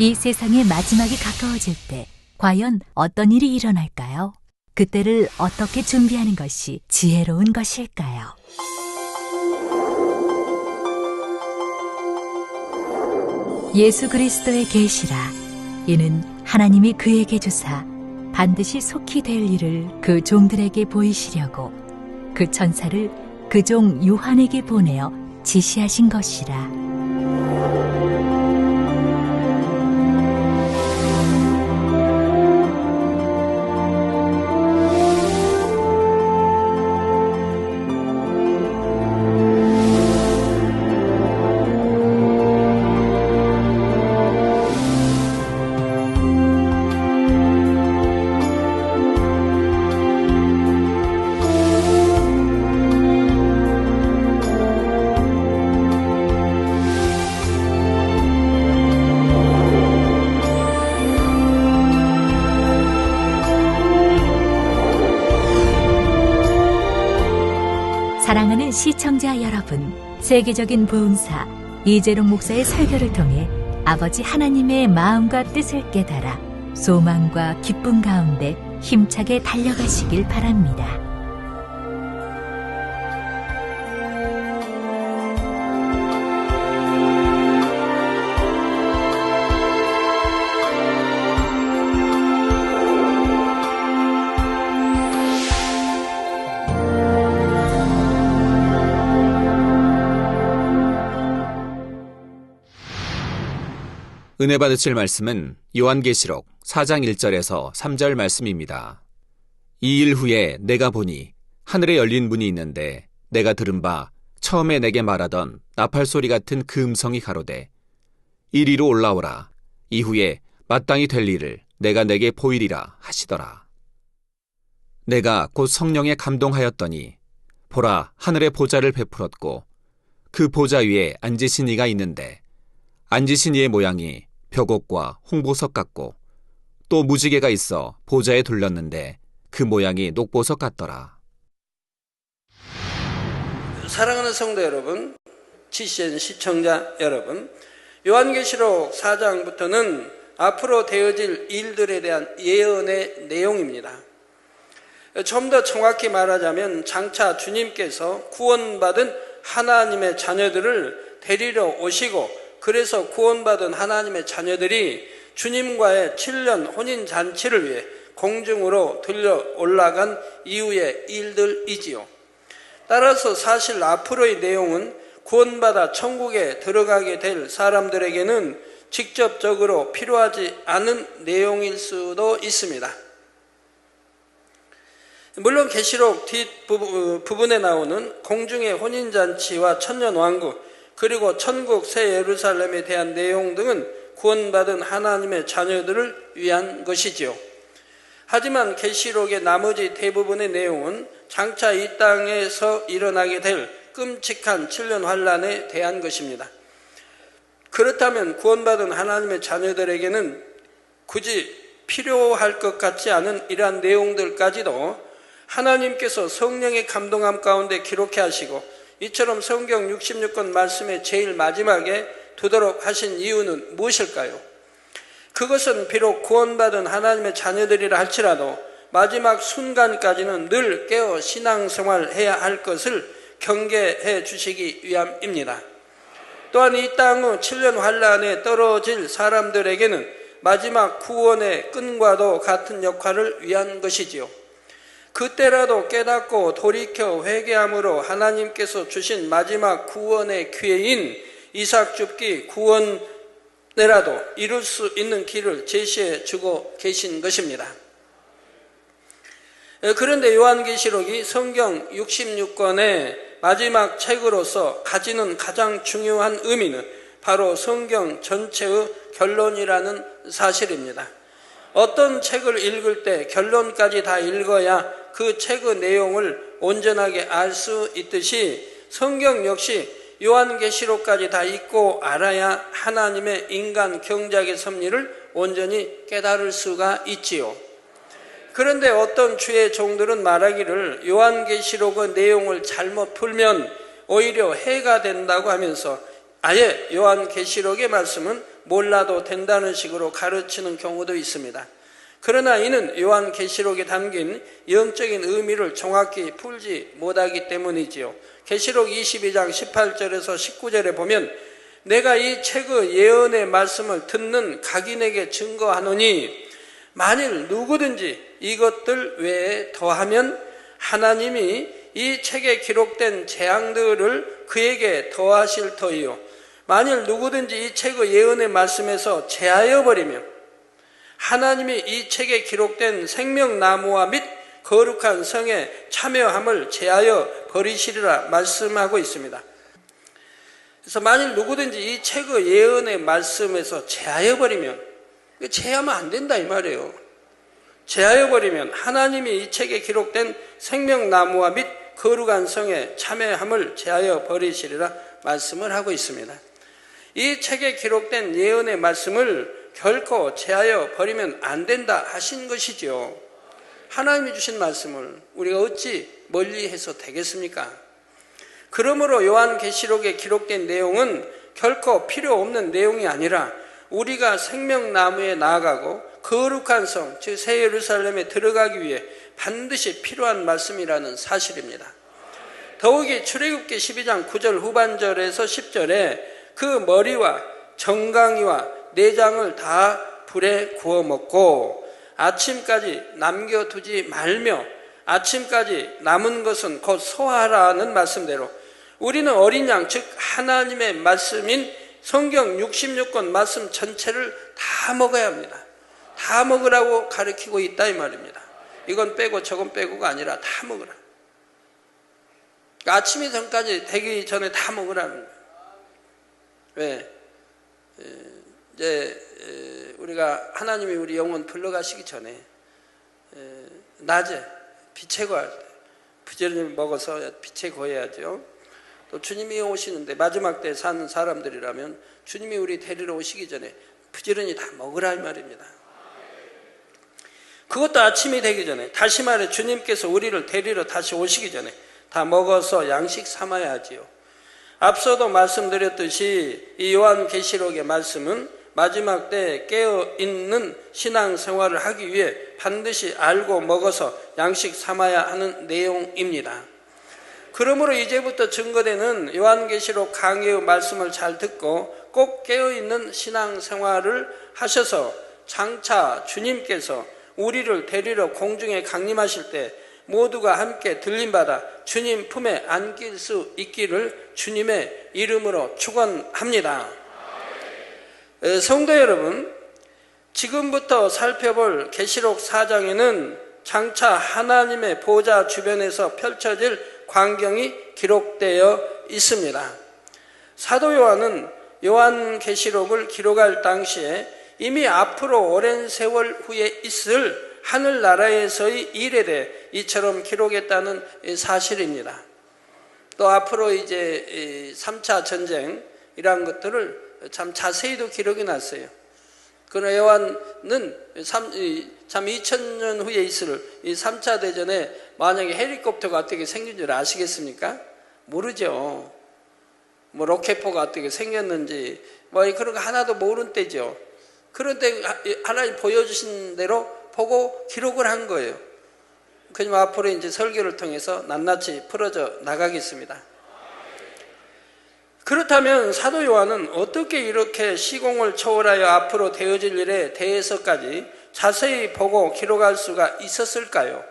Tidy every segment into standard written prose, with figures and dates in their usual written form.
이 세상의 마지막이 가까워질 때 과연 어떤 일이 일어날까요? 그때를 어떻게 준비하는 것이 지혜로운 것일까요? 예수 그리스도의 계시라. 이는 하나님이 그에게 주사 반드시 속히 될 일을 그 종들에게 보이시려고 그 천사를 그 종 요한에게 보내어 지시하신 것이라. 사랑하는 시청자 여러분, 세계적인 부흥사 이재롱 목사의 설교를 통해 아버지 하나님의 마음과 뜻을 깨달아 소망과 기쁨 가운데 힘차게 달려가시길 바랍니다. 은혜 받으실 말씀은 요한계시록 4장 1절에서 3절 말씀입니다. 이 일 후에 내가 보니 하늘에 열린 문이 있는데 내가 들은 바 처음에 내게 말하던 나팔소리 같은 그 음성이 가로되 이리로 올라오라. 이후에 마땅히 될 일을 내가 내게 보이리라 하시더라. 내가 곧 성령에 감동하였더니 보라, 하늘의 보좌를 베풀었고 그 보좌 위에 앉으신 이가 있는데 앉으신 이의 모양이 벽옥과 홍보석 같고 또 무지개가 있어 보좌에 둘렸는데 그 모양이 녹보석 같더라. 사랑하는 성도 여러분, GCN 시청자 여러분, 요한계시록 4장부터는 앞으로 되어질 일들에 대한 예언의 내용입니다. 좀 더 정확히 말하자면 장차 주님께서 구원받은 하나님의 자녀들을 데리러 오시고, 그래서 구원받은 하나님의 자녀들이 주님과의 7년 혼인잔치를 위해 공중으로 들려 올라간 이후의 일들이지요. 따라서 사실 앞으로의 내용은 구원받아 천국에 들어가게 될 사람들에게는 직접적으로 필요하지 않은 내용일 수도 있습니다. 물론 계시록 뒷부분에 나오는 공중의 혼인잔치와 천년왕국, 그리고 천국 새 예루살렘에 대한 내용 등은 구원받은 하나님의 자녀들을 위한 것이지요. 하지만 계시록의 나머지 대부분의 내용은 장차 이 땅에서 일어나게 될 끔찍한 7년 환란에 대한 것입니다. 그렇다면 구원받은 하나님의 자녀들에게는 굳이 필요할 것 같지 않은 이러한 내용들까지도 하나님께서 성령의 감동함 가운데 기록해 하시고, 이처럼 성경 66권 말씀의 제일 마지막에 두도록 하신 이유는 무엇일까요? 그것은 비록 구원받은 하나님의 자녀들이라 할지라도 마지막 순간까지는 늘 깨어 신앙생활해야 할 것을 경계해 주시기 위함입니다. 또한 이 땅 후 7년 환란에 떨어질 사람들에게는 마지막 구원의 끈과도 같은 역할을 위한 것이지요. 그때라도 깨닫고 돌이켜 회개함으로 하나님께서 주신 마지막 구원의 기회인 이삭 줍기 구원이라도 이룰 수 있는 길을 제시해 주고 계신 것입니다. 그런데 요한계시록이 성경 66권의 마지막 책으로서 가지는 가장 중요한 의미는 바로 성경 전체의 결론이라는 사실입니다. 어떤 책을 읽을 때 결론까지 다 읽어야 그 책의 내용을 온전하게 알 수 있듯이 성경 역시 요한계시록까지 다 읽고 알아야 하나님의 인간 경작의 섭리를 온전히 깨달을 수가 있지요. 그런데 어떤 주의 종들은 말하기를 요한계시록의 내용을 잘못 풀면 오히려 해가 된다고 하면서 아예 요한계시록의 말씀은 몰라도 된다는 식으로 가르치는 경우도 있습니다. 그러나 이는 요한계시록에 담긴 영적인 의미를 정확히 풀지 못하기 때문이지요. 계시록 22장 18절에서 19절에 보면 내가 이 책의 예언의 말씀을 듣는 각인에게 증거하노니 만일 누구든지 이것들 외에 더하면 하나님이 이 책에 기록된 재앙들을 그에게 더하실 터이요 만일 누구든지 이 책의 예언의 말씀에서 제하여 버리면 하나님이 이 책에 기록된 생명나무와 및 거룩한 성에 참여함을 제하여 버리시리라 말씀하고 있습니다. 그래서 만일 누구든지 이 책의 예언의 말씀에서 제하여 버리면, 제하면 안 된다 이 말이에요. 제하여 버리면 하나님이 이 책에 기록된 생명나무와 및 거룩한 성에 참여함을 제하여 버리시리라 말씀을 하고 있습니다. 이 책에 기록된 예언의 말씀을 결코 제하여 버리면 안 된다 하신 것이죠. 하나님이 주신 말씀을 우리가 어찌 멀리해서 되겠습니까? 그러므로 요한계시록에 기록된 내용은 결코 필요 없는 내용이 아니라 우리가 생명나무에 나아가고 거룩한 성, 즉 새 예루살렘에 들어가기 위해 반드시 필요한 말씀이라는 사실입니다. 더욱이 출애굽기 12장 9절 후반절에서 10절에 그 머리와 정강이와 내장을 다 불에 구워 먹고 아침까지 남겨두지 말며 아침까지 남은 것은 곧 소화하라는 말씀대로 우리는 어린 양, 즉 하나님의 말씀인 성경 66권 말씀 전체를 다 먹어야 합니다. 다 먹으라고 가르치고 있다 이 말입니다. 이건 빼고 저건 빼고가 아니라 다 먹으라. 그러니까 아침이 전까지 되기 전에 다 먹으라는 거예요. 왜? 이제 우리가 하나님이 우리 영혼 불러가시기 전에 낮에 빛에 거할 때 부지런히 먹어서 빛에 거해야죠. 또 주님이 오시는데 마지막 때 사는 사람들이라면 주님이 우리 데리러 오시기 전에 부지런히 다 먹으라 이 말입니다. 그것도 아침이 되기 전에, 다시 말해 주님께서 우리를 데리러 다시 오시기 전에 다 먹어서 양식 삼아야 하지요. 앞서도 말씀드렸듯이 이 요한계시록의 말씀은 마지막 때 깨어있는 신앙생활을 하기 위해 반드시 알고 먹어서 양식 삼아야 하는 내용입니다. 그러므로 이제부터 증거되는 요한계시록 강의의 말씀을 잘 듣고 꼭 깨어있는 신앙생활을 하셔서 장차 주님께서 우리를 데리러 공중에 강림하실 때 모두가 함께 들림받아 주님 품에 안길 수 있기를 주님의 이름으로 축원합니다. 성도 여러분, 지금부터 살펴볼 계시록 4장에는 장차 하나님의 보좌 주변에서 펼쳐질 광경이 기록되어 있습니다. 사도 요한은 요한계시록을 기록할 당시에 이미 앞으로 오랜 세월 후에 있을 하늘나라에서의 일에 대해 이처럼 기록했다는 사실입니다. 또 앞으로 이제 3차 전쟁이라는 것들을 참 자세히도 기록이 났어요. 그러나 요한은 참 2000년 후에 있을 이 3차 대전에 만약에 헬리콥터가 어떻게 생긴 줄 아시겠습니까? 모르죠. 뭐 로켓포가 어떻게 생겼는지 뭐 그런 거 하나도 모르는 때죠. 그런데 하나님 보여주신 대로 보고 기록을 한 거예요. 그럼 앞으로 이제 설교를 통해서 낱낱이 풀어져 나가겠습니다. 그렇다면 사도 요한은 어떻게 이렇게 시공을 초월하여 앞으로 되어질 일에 대해서까지 자세히 보고 기록할 수가 있었을까요?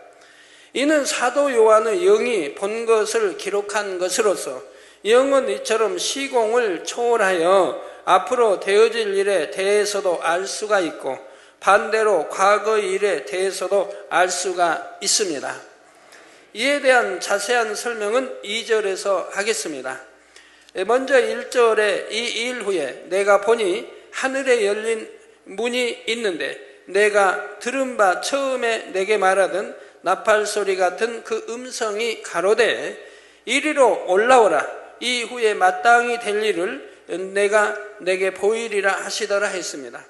이는 사도 요한의 영이 본 것을 기록한 것으로서 영은 이처럼 시공을 초월하여 앞으로 되어질 일에 대해서도 알 수가 있고 반대로 과거의 일에 대해서도 알 수가 있습니다. 이에 대한 자세한 설명은 2절에서 하겠습니다. 먼저 1절에 이 일 후에 내가 보니 하늘에 열린 문이 있는데 내가 들은 바 처음에 내게 말하던 나팔소리 같은 그 음성이 가로되 이리로 올라오라 이후에 마땅히 될 일을 내가 내게 보이리라 하시더라 했습니다.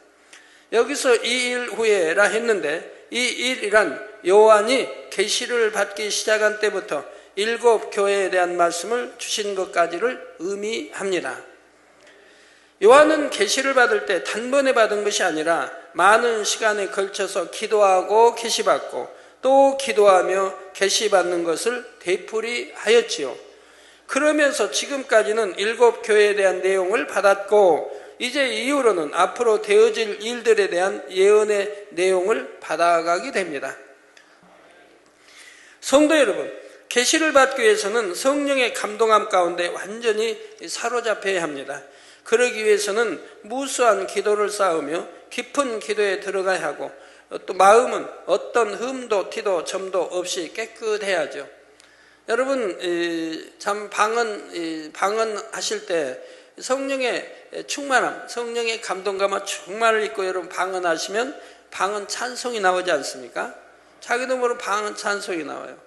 여기서 이 일 후에라 했는데 이 일이란 요한이 계시를 받기 시작한 때부터 7 교회에 대한 말씀을 주신 것까지를 의미합니다. 요한은 계시를 받을 때 단번에 받은 것이 아니라 많은 시간에 걸쳐서 기도하고 계시받고 또 기도하며 계시받는 것을 되풀이하였지요. 그러면서 지금까지는 7 교회에 대한 내용을 받았고 이제 이후로는 앞으로 되어질 일들에 대한 예언의 내용을 받아가게 됩니다. 성도 여러분, 계시를 받기 위해서는 성령의 감동함 가운데 완전히 사로잡혀야 합니다. 그러기 위해서는 무수한 기도를 쌓으며 깊은 기도에 들어가야 하고 또 마음은 어떤 흠도 티도 점도 없이 깨끗해야죠. 여러분 참 방언하실 때 성령의 충만함, 성령의 감동감과 충만을 입고 여러분 방언하시면 방언 찬송이 나오지 않습니까? 자기도 모르는 방언 찬송이 나와요.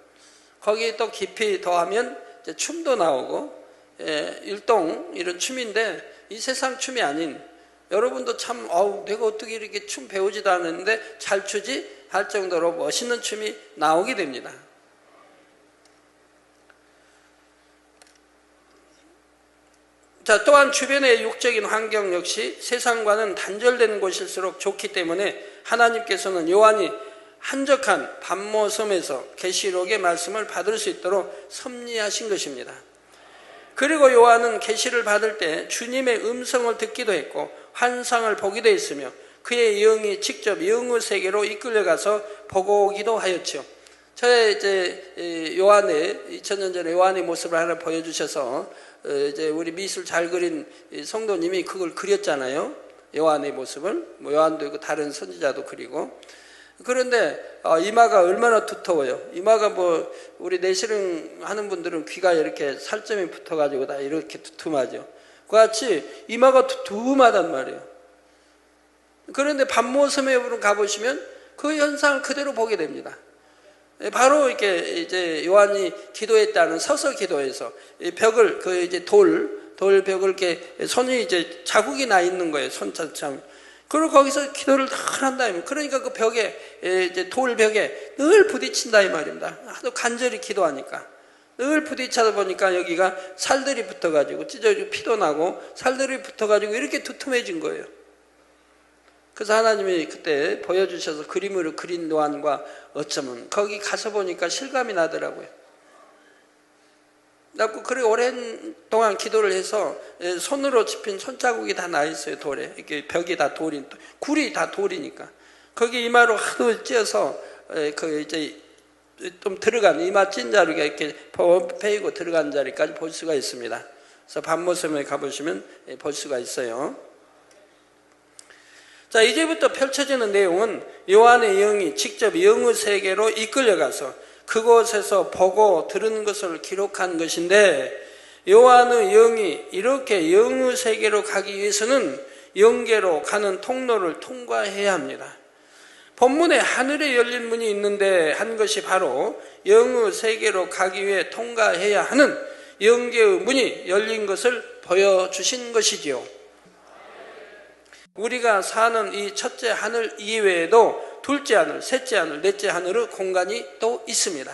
거기에 또 깊이 더하면 이제 춤도 나오고 일동 이런 춤인데 이 세상 춤이 아닌 여러분도 참 내가 어떻게 이렇게 춤 배우지도 않았는데 잘 추지 할 정도로 멋있는 춤이 나오게 됩니다. 자, 또한 주변의 육적인 환경 역시 세상과는 단절된 곳일수록 좋기 때문에 하나님께서는 요한이 한적한 밤모섬에서 계시록의 말씀을 받을 수 있도록 섭리하신 것입니다. 그리고 요한은 계시를 받을 때 주님의 음성을 듣기도 했고 환상을 보기도 했으며 그의 영이 직접 영의 세계로 이끌려가서 보고 오기도 하였죠. 저의 이제 요한의 2000년 전에 요한의 모습을 하나 보여주셔서 이제 우리 미술 잘 그린 성도님이 그걸 그렸잖아요. 요한의 모습을 요한도 있고 다른 선지자도 그리고 그런데 이마가 얼마나 두터워요. 이마가 우리 내시경 하는 분들은 귀가 이렇게 살점이 붙어가지고 다 이렇게 두툼하죠. 그같이 이마가 두툼하단 말이에요. 그런데 밤모섬에 가보시면 그 현상을 그대로 보게 됩니다. 바로 이렇게 이제 요한이 기도했다는 서서 기도해서 벽을 이제 돌벽을 이렇게 손이 이제 자국이 나 있는 거예요. 손자참. 그리고 거기서 기도를 늘 한다. 그러니까 그 벽에 이제 돌벽에 늘 부딪힌다 이 말입니다. 하도 간절히 기도하니까 늘 부딪혀다 보니까 여기가 살들이 붙어가지고 찢어지고 피도 나고 살들이 붙어가지고 이렇게 두툼해진 거예요. 그래서 하나님이 그때 보여주셔서 그림으로 그린 요한과 어쩌면 거기 가서 보니까 실감이 나더라고요. 그리고 오랜 동안 기도를 해서 손으로 집힌 손자국이 다 나 있어요. 돌에 이렇게 벽이 다 굴이 다 돌이니까 거기 이마로 하도 찧어서 그 이제 좀 들어간 이마 찐 자리가 이렇게 베이고 들어간 자리까지 볼 수가 있습니다. 그래서 밤모섬에 가보시면 볼 수가 있어요. 자, 이제부터 펼쳐지는 내용은 요한의 영이 직접 영의 세계로 이끌려가서 그곳에서 보고 들은 것을 기록한 것인데 요한의 영이 이렇게 영의 세계로 가기 위해서는 영계로 가는 통로를 통과해야 합니다. 본문에 하늘에 열린 문이 있는데 한 것이 바로 영의 세계로 가기 위해 통과해야 하는 영계의 문이 열린 것을 보여주신 것이지요. 우리가 사는 이 첫째 하늘 이외에도 둘째 하늘, 셋째 하늘, 넷째 하늘의 공간이 또 있습니다.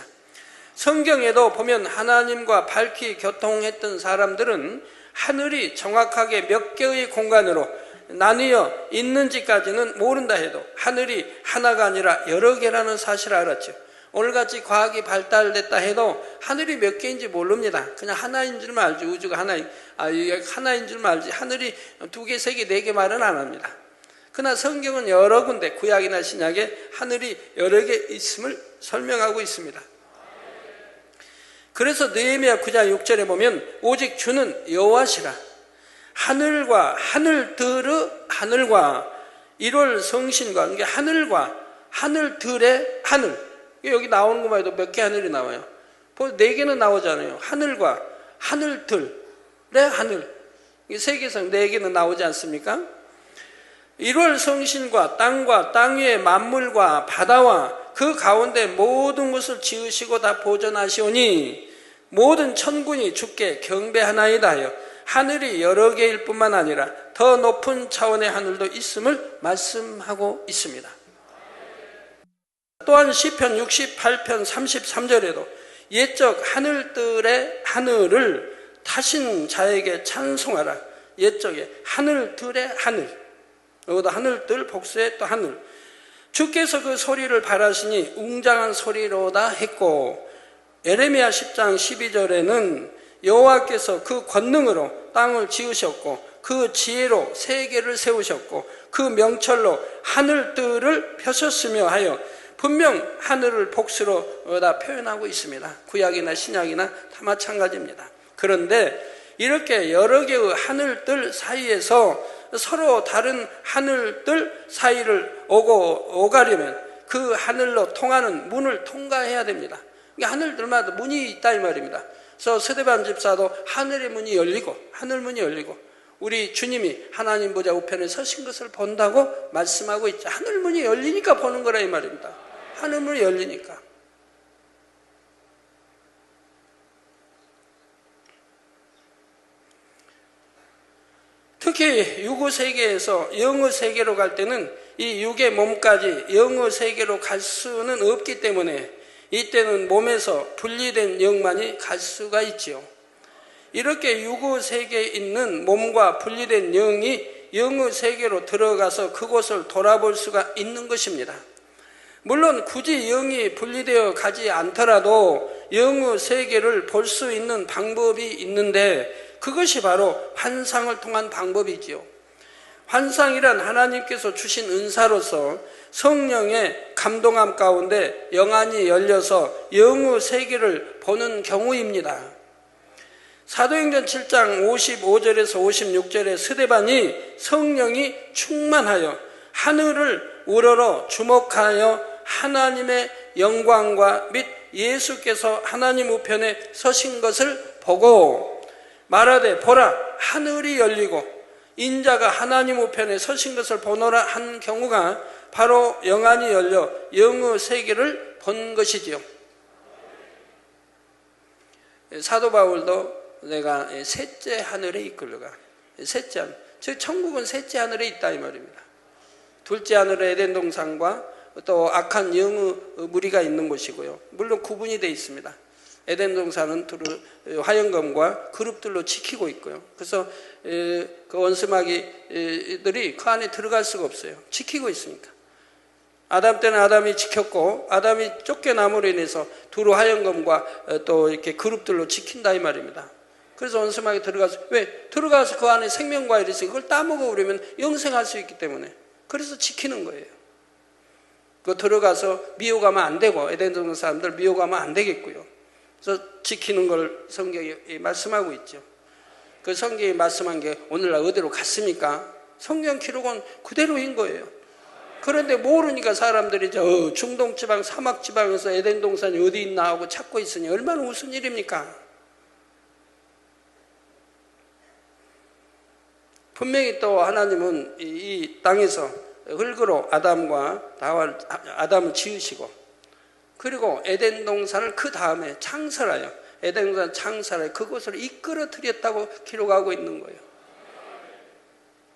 성경에도 보면 하나님과 밝히 교통했던 사람들은 하늘이 정확하게 몇 개의 공간으로 나뉘어 있는지까지는 모른다 해도 하늘이 하나가 아니라 여러 개라는 사실을 알았죠. 오늘같이 과학이 발달됐다 해도 하늘이 몇 개인지 모릅니다. 그냥 하나인 줄만 알지. 우주가 하나인 줄만 알지 하늘이 2개, 3개, 4개 말은 안 합니다. 그러나 성경은 여러 군데 구약이나 신약에 하늘이 여러 개 있음을 설명하고 있습니다. 그래서 느헤미야 9장 6절에 보면 오직 주는 여호와시라 하늘과 하늘들의 하늘과 1월 성신과 그러니까 하늘과 하늘들의 하늘 여기 나오는 것만 해도 몇 개 하늘이 나와요. 4개는 나오잖아요. 하늘과 하늘들의 하늘 세계에서 4개는 나오지 않습니까? 1월 성신과 땅과 땅 위의 만물과 바다와 그 가운데 모든 것을 지으시고 다 보존하시오니 모든 천군이 주께 경배하나이다 하여 하늘이 여러 개일 뿐만 아니라 더 높은 차원의 하늘도 있음을 말씀하고 있습니다. 또한 시편 68편 33절에도 옛적 하늘들의 하늘을 타신 자에게 찬송하라 옛적에 하늘들의 하늘, 여기도 하늘들 복수에 또 하늘. 주께서 그 소리를 바라시니 웅장한 소리로다 했고, 에레미야 10장 12절에는 여호와께서 그 권능으로 땅을 지으셨고 그 지혜로 세계를 세우셨고 그 명철로 하늘들을 펴셨으며 하여 분명 하늘을 복수로 다 표현하고 있습니다. 구약이나 신약이나 다 마찬가지입니다. 그런데 이렇게 여러 개의 하늘들 사이에서 서로 다른 하늘들 사이를 오가려면 그 하늘로 통하는 문을 통과해야 됩니다. 하늘들마다 문이 있다 이 말입니다. 그래서 스데반 집사도 하늘의 문이 열리고 하늘 문이 열리고 우리 주님이 하나님 보좌 우편에 서신 것을 본다고 말씀하고 있죠. 하늘 문이 열리니까 보는 거라 이 말입니다. 하늘 문이 열리니까. 특히 육의 세계에서 영의 세계로 갈 때는 이 육의 몸까지 영의 세계로 갈 수는 없기 때문에 이때는 몸에서 분리된 영만이 갈 수가 있지요. 이렇게 육의 세계에 있는 몸과 분리된 영이 영의 세계로 들어가서 그곳을 돌아볼 수가 있는 것입니다. 물론 굳이 영이 분리되어 가지 않더라도 영의 세계를 볼 수 있는 방법이 있는데 그것이 바로 환상을 통한 방법이지요. 환상이란 하나님께서 주신 은사로서 성령의 감동함 가운데 영안이 열려서 영의 세계를 보는 경우입니다. 사도행전 7장 55절에서 56절에 스데반이 성령이 충만하여 하늘을 우러러 주목하여 하나님의 영광과 및 예수께서 하나님 우편에 서신 것을 보고 말하되 보라 하늘이 열리고 인자가 하나님 우편에 서신 것을 보노라 한 경우가 바로 영안이 열려 영의 세계를 본 것이지요. 사도 바울도 내가 셋째 하늘에 이끌려가, 셋째 하늘, 즉 천국은 셋째 하늘에 있다 이 말입니다. 둘째 하늘에 에덴 동산과 또 악한 영의 무리가 있는 곳이고요. 물론 구분이 되어 있습니다. 에덴 동산은 화영검과 그룹들로 지키고 있고요. 그래서 그 원수마귀들이 그 안에 들어갈 수가 없어요. 지키고 있으니까. 아담 때는 아담이 지켰고 아담이 쫓겨남으로 인해서 두루 화영검과 또 이렇게 그룹들로 지킨다 이 말입니다. 그래서 원수마귀 들어가서 왜? 들어가서 그 안에 생명과일이 있으니 그걸 따먹어버리면 영생할 수 있기 때문에 그래서 지키는 거예요. 그 들어가서 미혹하면 안 되고 에덴 동산 사람들 미혹하면 안 되겠고요. 그래서 지키는 걸 성경이 말씀하고 있죠. 그 성경이 말씀한 게 오늘날 어디로 갔습니까? 성경 기록은 그대로인 거예요. 그런데 모르니까 사람들이 저 중동지방 사막지방에서 에덴 동산이 어디 있나 하고 찾고 있으니 얼마나 우스운 일입니까? 분명히 또 하나님은 이 땅에서 흙으로 아담을 지으시고 그리고 에덴 동산을 그 다음에 창설하여 에덴 동산 창설하여 그곳을 이끌어 드렸다고 기록하고 있는 거예요.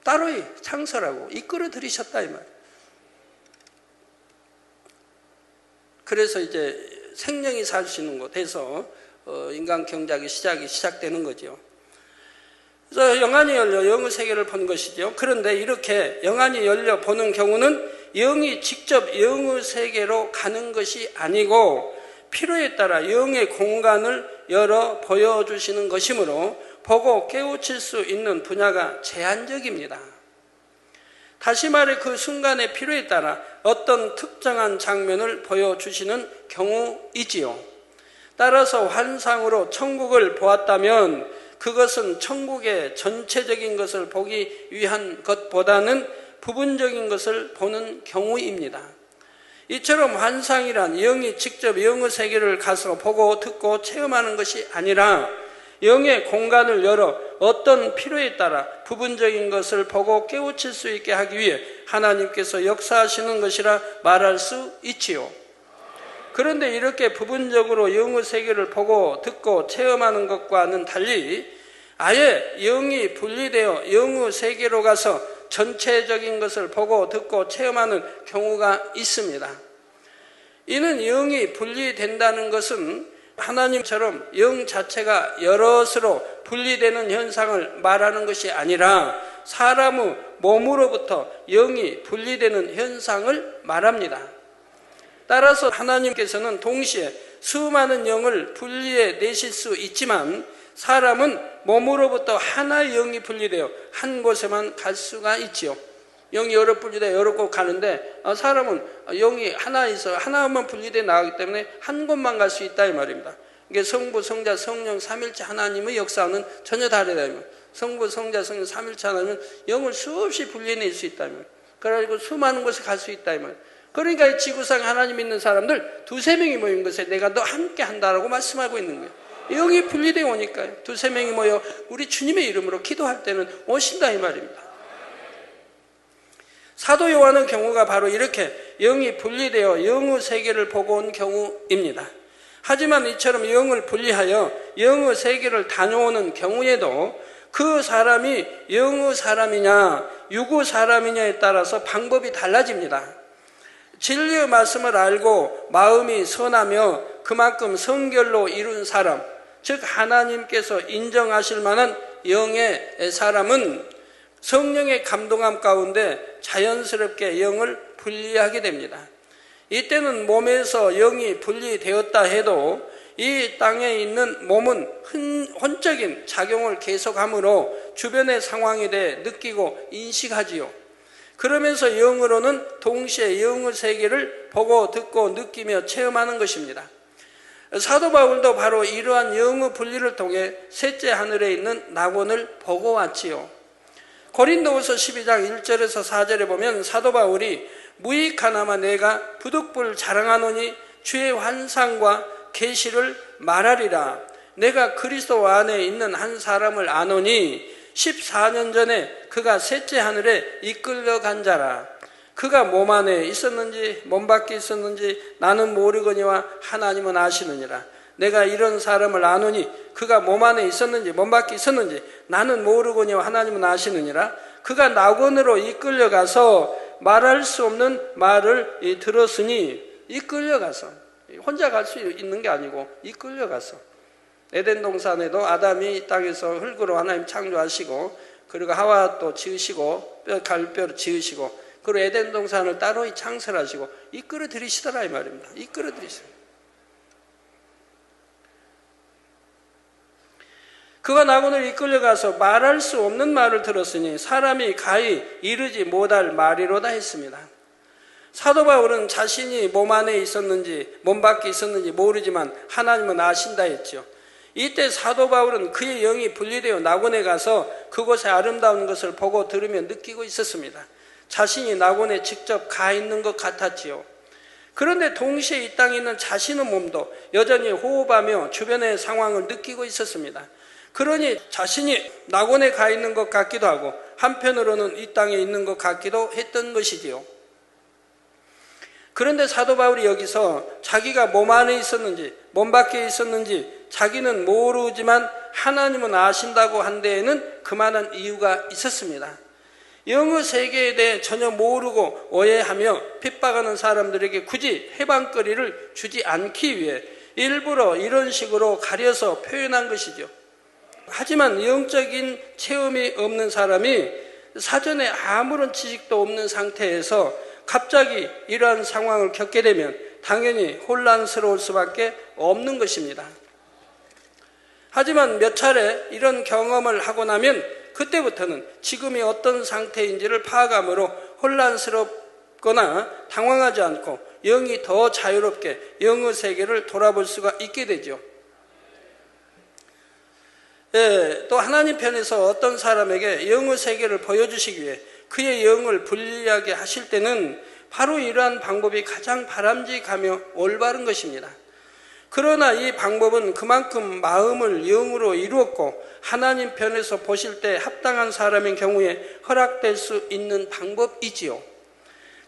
따로 창설하고 이끌어 들이셨다 이 말. 그래서 이제 생명이 살 수 있는 곳에서 인간 경작의 시작이 시작되는 거죠. 그래서 영안이 열려 영의 세계를 본 것이죠. 그런데 이렇게 영안이 열려 보는 경우는 영이 직접 영의 세계로 가는 것이 아니고 필요에 따라 영의 공간을 열어 보여주시는 것이므로 보고 깨우칠 수 있는 분야가 제한적입니다. 다시 말해 그 순간의 필요에 따라 어떤 특정한 장면을 보여주시는 경우이지요. 따라서 환상으로 천국을 보았다면 그것은 천국의 전체적인 것을 보기 위한 것보다는 부분적인 것을 보는 경우입니다. 이처럼 환상이란 영이 직접 영의 세계를 가서 보고 듣고 체험하는 것이 아니라 영의 공간을 열어 어떤 필요에 따라 부분적인 것을 보고 깨우칠 수 있게 하기 위해 하나님께서 역사하시는 것이라 말할 수 있지요. 그런데 이렇게 부분적으로 영의 세계를 보고 듣고 체험하는 것과는 달리 아예 영이 분리되어 영의 세계로 가서 전체적인 것을 보고 듣고 체험하는 경우가 있습니다. 이는 영이 분리된다는 것은 하나님처럼 영 자체가 여럿으로 분리되는 현상을 말하는 것이 아니라 사람의 몸으로부터 영이 분리되는 현상을 말합니다. 따라서 하나님께서는 동시에 수많은 영을 분리해 내실 수 있지만 사람은 몸으로부터 하나의 영이 분리되어 한 곳에만 갈 수가 있지요. 영이 여러 분리되어 여러 곳 가는데 사람은 영이 하나 있어 하나만 분리되어 나가기 때문에 한 곳만 갈 수 있다 이 말입니다. 이게 성부, 성자, 성령, 삼일체 하나님의 역사는 전혀 다르다. 성부, 성자, 성령, 삼일체 하나님은 영을 수없이 분리해낼 수 있다. 그래가지고 수많은 곳에 갈 수 있다. 그러니까 지구상에 하나님 있는 사람들 두세 명이 모인 것에 내가 너 함께 한다라고 말씀하고 있는 거예요. 영이 분리되어 오니까요. 두세 명이 모여 우리 주님의 이름으로 기도할 때는 오신다 이 말입니다. 사도 요한의 경우가 바로 이렇게 영이 분리되어 영의 세계를 보고 온 경우입니다. 하지만 이처럼 영을 분리하여 영의 세계를 다녀오는 경우에도 그 사람이 영의 사람이냐 육의 사람이냐에 따라서 방법이 달라집니다. 진리의 말씀을 알고 마음이 선하며 그만큼 성결로 이룬 사람, 즉 하나님께서 인정하실 만한 영의 사람은 성령의 감동함 가운데 자연스럽게 영을 분리하게 됩니다. 이때는 몸에서 영이 분리되었다 해도 이 땅에 있는 몸은 혼적인 작용을 계속하므로 주변의 상황에 대해 느끼고 인식하지요. 그러면서 영으로는 동시에 영의 세계를 보고 듣고 느끼며 체험하는 것입니다. 사도 바울도 바로 이러한 영의 분리를 통해 셋째 하늘에 있는 낙원을 보고 왔지요. 고린도후서 12장 1절에서 4절에 보면 사도 바울이 무익하나마 내가 부득불 자랑하노니 주의 환상과 계시를 말하리라. 내가 그리스도 안에 있는 한 사람을 아노니 14년 전에 그가 셋째 하늘에 이끌려간 자라. 그가 몸 안에 있었는지 몸 밖에 있었는지 나는 모르거니와 하나님은 아시느니라. 내가 이런 사람을 아노니 그가 몸 안에 있었는지 몸 밖에 있었는지 나는 모르거니와 하나님은 아시느니라. 그가 낙원으로 이끌려가서 말할 수 없는 말을 들었으니, 이끌려가서 혼자 갈 수 있는 게 아니고 이끌려가서 에덴 동산에도 아담이 이 땅에서 흙으로 하나님 창조하시고 그리고 하와 또 지으시고 갈뼈를 지으시고 그리고 에덴 동산을 따로 창설하시고 이끌어 들이시더라 이 말입니다. 이끌어 들이시더라. 그가 낙원을 이끌려가서 말할 수 없는 말을 들었으니 사람이 가히 이르지 못할 말이로다 했습니다. 사도 바울은 자신이 몸 안에 있었는지 몸 밖에 있었는지 모르지만 하나님은 아신다 했죠. 이때 사도 바울은 그의 영이 분리되어 낙원에 가서 그곳의 아름다운 것을 보고 들으며 느끼고 있었습니다. 자신이 낙원에 직접 가 있는 것 같았지요. 그런데 동시에 이 땅에 있는 자신의 몸도 여전히 호흡하며 주변의 상황을 느끼고 있었습니다. 그러니 자신이 낙원에 가 있는 것 같기도 하고 한편으로는 이 땅에 있는 것 같기도 했던 것이지요. 그런데 사도 바울이 여기서 자기가 몸 안에 있었는지 몸 밖에 있었는지 자기는 모르지만 하나님은 아신다고 한 데에는 그만한 이유가 있었습니다. 영의 세계에 대해 전혀 모르고 오해하며 핍박하는 사람들에게 굳이 해방거리를 주지 않기 위해 일부러 이런 식으로 가려서 표현한 것이죠. 하지만 영적인 체험이 없는 사람이 사전에 아무런 지식도 없는 상태에서 갑자기 이러한 상황을 겪게 되면 당연히 혼란스러울 수밖에 없는 것입니다. 하지만 몇 차례 이런 경험을 하고 나면 그때부터는 지금이 어떤 상태인지를 파악함으로 혼란스럽거나 당황하지 않고 영이 더 자유롭게 영의 세계를 돌아볼 수가 있게 되죠. 또 하나님 편에서 어떤 사람에게 영의 세계를 보여주시기 위해 그의 영을 분리하게 하실 때는 바로 이러한 방법이 가장 바람직하며 올바른 것입니다. 그러나 이 방법은 그만큼 마음을 영으로 이루었고 하나님 편에서 보실 때 합당한 사람인 경우에 허락될 수 있는 방법이지요.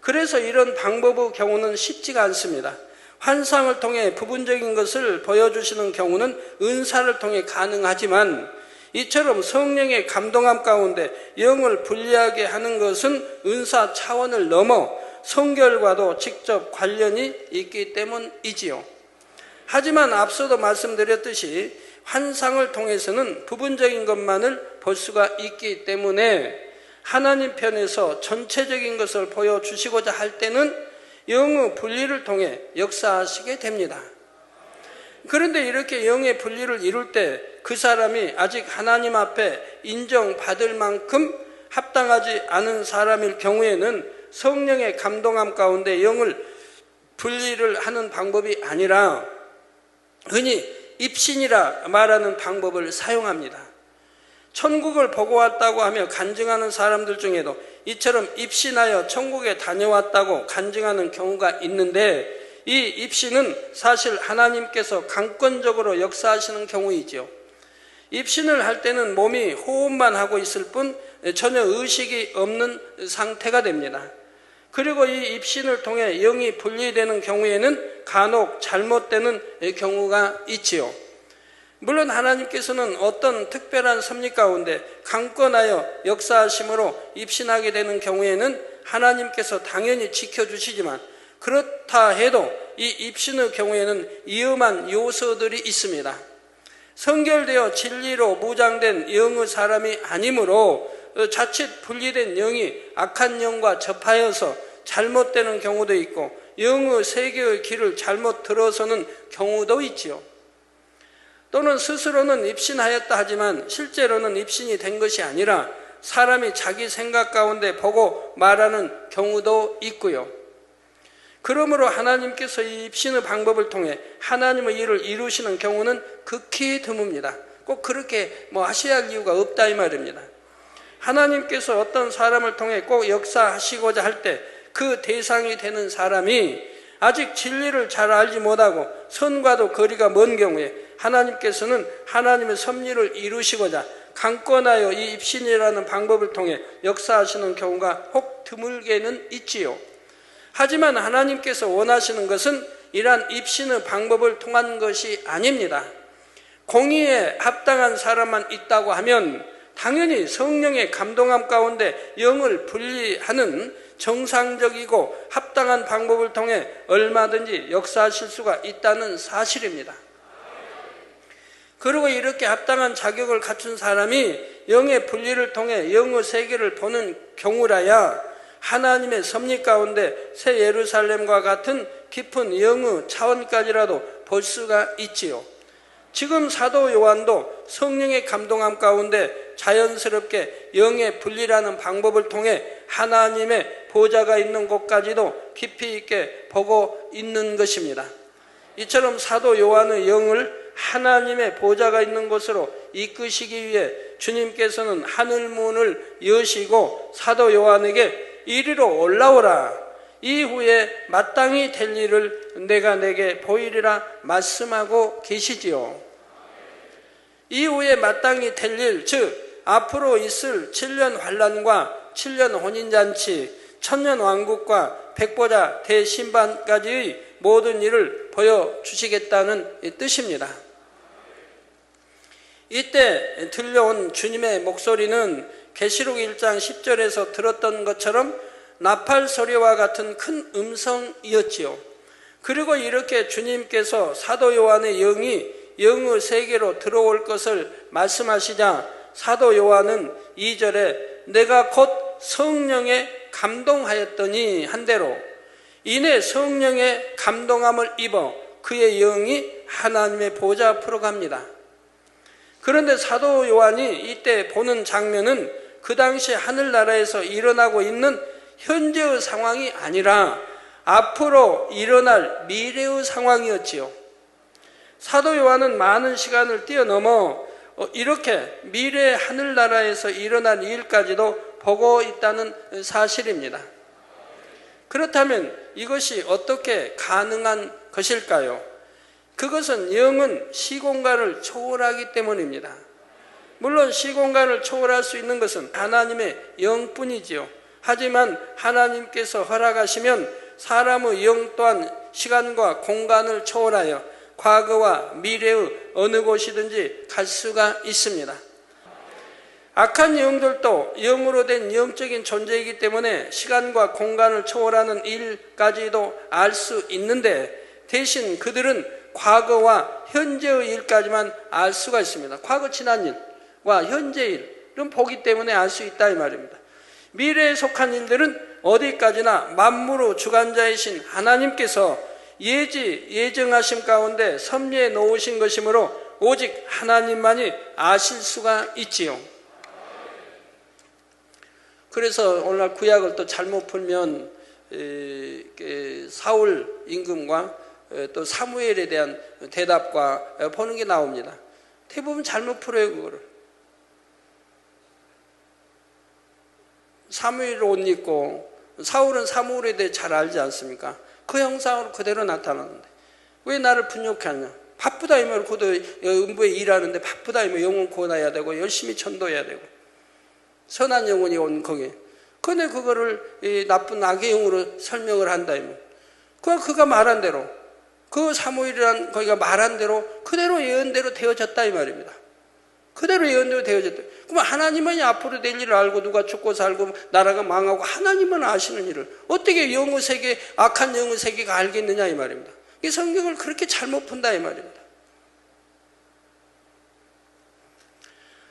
그래서 이런 방법의 경우는 쉽지가 않습니다. 환상을 통해 부분적인 것을 보여주시는 경우는 은사를 통해 가능하지만 이처럼 성령의 감동함 가운데 영을 분리하게 하는 것은 은사 차원을 넘어 성결과도 직접 관련이 있기 때문이지요. 하지만 앞서도 말씀드렸듯이 환상을 통해서는 부분적인 것만을 볼 수가 있기 때문에 하나님 편에서 전체적인 것을 보여주시고자 할 때는 영의 분리를 통해 역사하시게 됩니다. 그런데 이렇게 영의 분리를 이룰 때 그 사람이 아직 하나님 앞에 인정받을 만큼 합당하지 않은 사람일 경우에는 성령의 감동함 가운데 영을 분리를 하는 방법이 아니라 흔히 입신이라 말하는 방법을 사용합니다. 천국을 보고 왔다고 하며 간증하는 사람들 중에도 이처럼 입신하여 천국에 다녀왔다고 간증하는 경우가 있는데, 이 입신은 사실 하나님께서 강권적으로 역사하시는 경우이지요. 입신을 할 때는 몸이 호흡만 하고 있을 뿐 전혀 의식이 없는 상태가 됩니다. 그리고 이 입신을 통해 영이 분리되는 경우에는 간혹 잘못되는 경우가 있지요. 물론 하나님께서는 어떤 특별한 섭리 가운데 강권하여 역사하심으로 입신하게 되는 경우에는 하나님께서 당연히 지켜주시지만, 그렇다 해도 이 입신의 경우에는 위험한 요소들이 있습니다. 성결되어 진리로 무장된 영의 사람이 아니므로 자칫 분리된 영이 악한 영과 접하여서 잘못되는 경우도 있고, 영의 세계의 길을 잘못 들어서는 경우도 있지요. 또는 스스로는 입신하였다 하지만 실제로는 입신이 된 것이 아니라 사람이 자기 생각 가운데 보고 말하는 경우도 있고요. 그러므로 하나님께서 이 입신의 방법을 통해 하나님의 일을 이루시는 경우는 극히 드뭅니다. 꼭 그렇게 하셔야 할 이유가 없다 이 말입니다. 하나님께서 어떤 사람을 통해 꼭 역사하시고자 할 때 그 대상이 되는 사람이 아직 진리를 잘 알지 못하고 선과도 거리가 먼 경우에 하나님께서는 하나님의 섭리를 이루시고자 강권하여 이 입신이라는 방법을 통해 역사하시는 경우가 혹 드물게는 있지요. 하지만 하나님께서 원하시는 것은 이러한 입신의 방법을 통한 것이 아닙니다. 공의에 합당한 사람만 있다고 하면 당연히 성령의 감동함 가운데 영을 분리하는 정상적이고 합당한 방법을 통해 얼마든지 역사하실 수가 있다는 사실입니다. 그리고 이렇게 합당한 자격을 갖춘 사람이 영의 분리를 통해 영의 세계를 보는 경우라야 하나님의 섭리 가운데 새 예루살렘과 같은 깊은 영의 차원까지라도 볼 수가 있지요. 지금 사도 요한도 성령의 감동함 가운데 자연스럽게 영의 분리라는 방법을 통해 하나님의 보좌가 있는 곳까지도 깊이 있게 보고 있는 것입니다. 이처럼 사도 요한의 영을 하나님의 보좌가 있는 곳으로 이끄시기 위해 주님께서는 하늘문을 여시고 사도 요한에게 이리로 올라오라, 이후에 마땅히 될 일을 내가 내게 보이리라 말씀하고 계시지요. 이후에 마땅히 될 일, 즉 앞으로 있을 7년 환란과 7년 혼인잔치, 천년왕국과 백보자 대심판까지의 모든 일을 보여주시겠다는 뜻입니다. 이때 들려온 주님의 목소리는 계시록 1장 10절에서 들었던 것처럼 나팔 소리와 같은 큰 음성이었지요. 그리고 이렇게 주님께서 사도 요한의 영이 영의 세계로 들어올 것을 말씀하시자 사도 요한은 2절에 내가 곧 성령에 감동하였더니 한대로 이내 성령의 감동함을 입어 그의 영이 하나님의 보좌 앞으로 갑니다. 그런데 사도 요한이 이때 보는 장면은 그 당시 하늘나라에서 일어나고 있는 현재의 상황이 아니라 앞으로 일어날 미래의 상황이었지요. 사도 요한은 많은 시간을 뛰어넘어 이렇게 미래의 하늘나라에서 일어날 일까지도 보고 있다는 사실입니다. 그렇다면 이것이 어떻게 가능한 것일까요? 그것은 영은 시공간을 초월하기 때문입니다. 물론 시공간을 초월할 수 있는 것은 하나님의 영뿐이지요. 하지만 하나님께서 허락하시면 사람의 영 또한 시간과 공간을 초월하여 과거와 미래의 어느 곳이든지 갈 수가 있습니다. 악한 영들도 영으로 된 영적인 존재이기 때문에 시간과 공간을 초월하는 일까지도 알 수 있는데 대신 그들은 과거와 현재의 일까지만 알 수가 있습니다. 과거 지난 일과 현재 일은 보기 때문에 알 수 있다 이 말입니다. 미래에 속한 일들은 어디까지나 만물의 주관자이신 하나님께서 예정하심 가운데 섭리해 놓으신 것이므로 오직 하나님만이 아실 수가 있지요. 그래서 오늘날 구약을 또 잘못 풀면 사울 임금과 또 사무엘에 대한 대답과 보는 게 나옵니다. 대부분 잘못 풀어요 그거를. 사무엘 옷 입고 사울은 사무엘에 대해 잘 알지 않습니까? 그 형상으로 그대로 나타나는데 왜 나를 분욕해 하냐? 바쁘다 이면 그도 음부에 일하는데 바쁘다 이면 영혼 구원해야 되고 열심히 전도해야 되고 선한 영혼이 온 거기. 근데 그거를 나쁜 악의 영으로 설명을 한다 이면 그가 말한 대로 그 사무엘이란 거기가 말한 대로 그대로 예언대로 되어졌다 이 말입니다. 그대로 예언대로 되어졌다. 그러면 하나님만이 앞으로 될 일을 알고 누가 죽고 살고 나라가 망하고 하나님만 아시는 일을 어떻게 영의 세계 악한 영의 세계가 알겠느냐 이 말입니다. 이 성경을 그렇게 잘못 푼다 이 말입니다.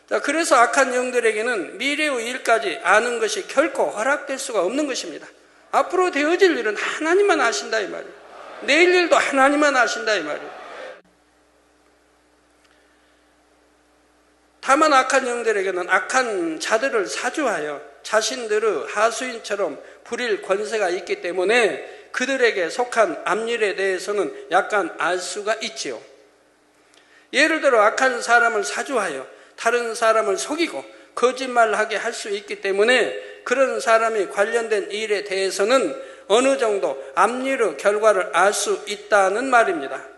자, 그래서 악한 영들에게는 미래의 일까지 아는 것이 결코 허락될 수가 없는 것입니다. 앞으로 되어질 일은 하나님만 아신다 이 말이에요. 내일 일도 하나님만 아신다 이 말이에요. 다만 악한 영들에게는 악한 자들을 사주하여 자신들의 하수인처럼 부릴 권세가 있기 때문에 그들에게 속한 앞일에 대해서는 약간 알 수가 있지요. 예를 들어 악한 사람을 사주하여 다른 사람을 속이고 거짓말하게 할 수 있기 때문에 그런 사람이 관련된 일에 대해서는 어느 정도 앞일의 결과를 알 수 있다는 말입니다.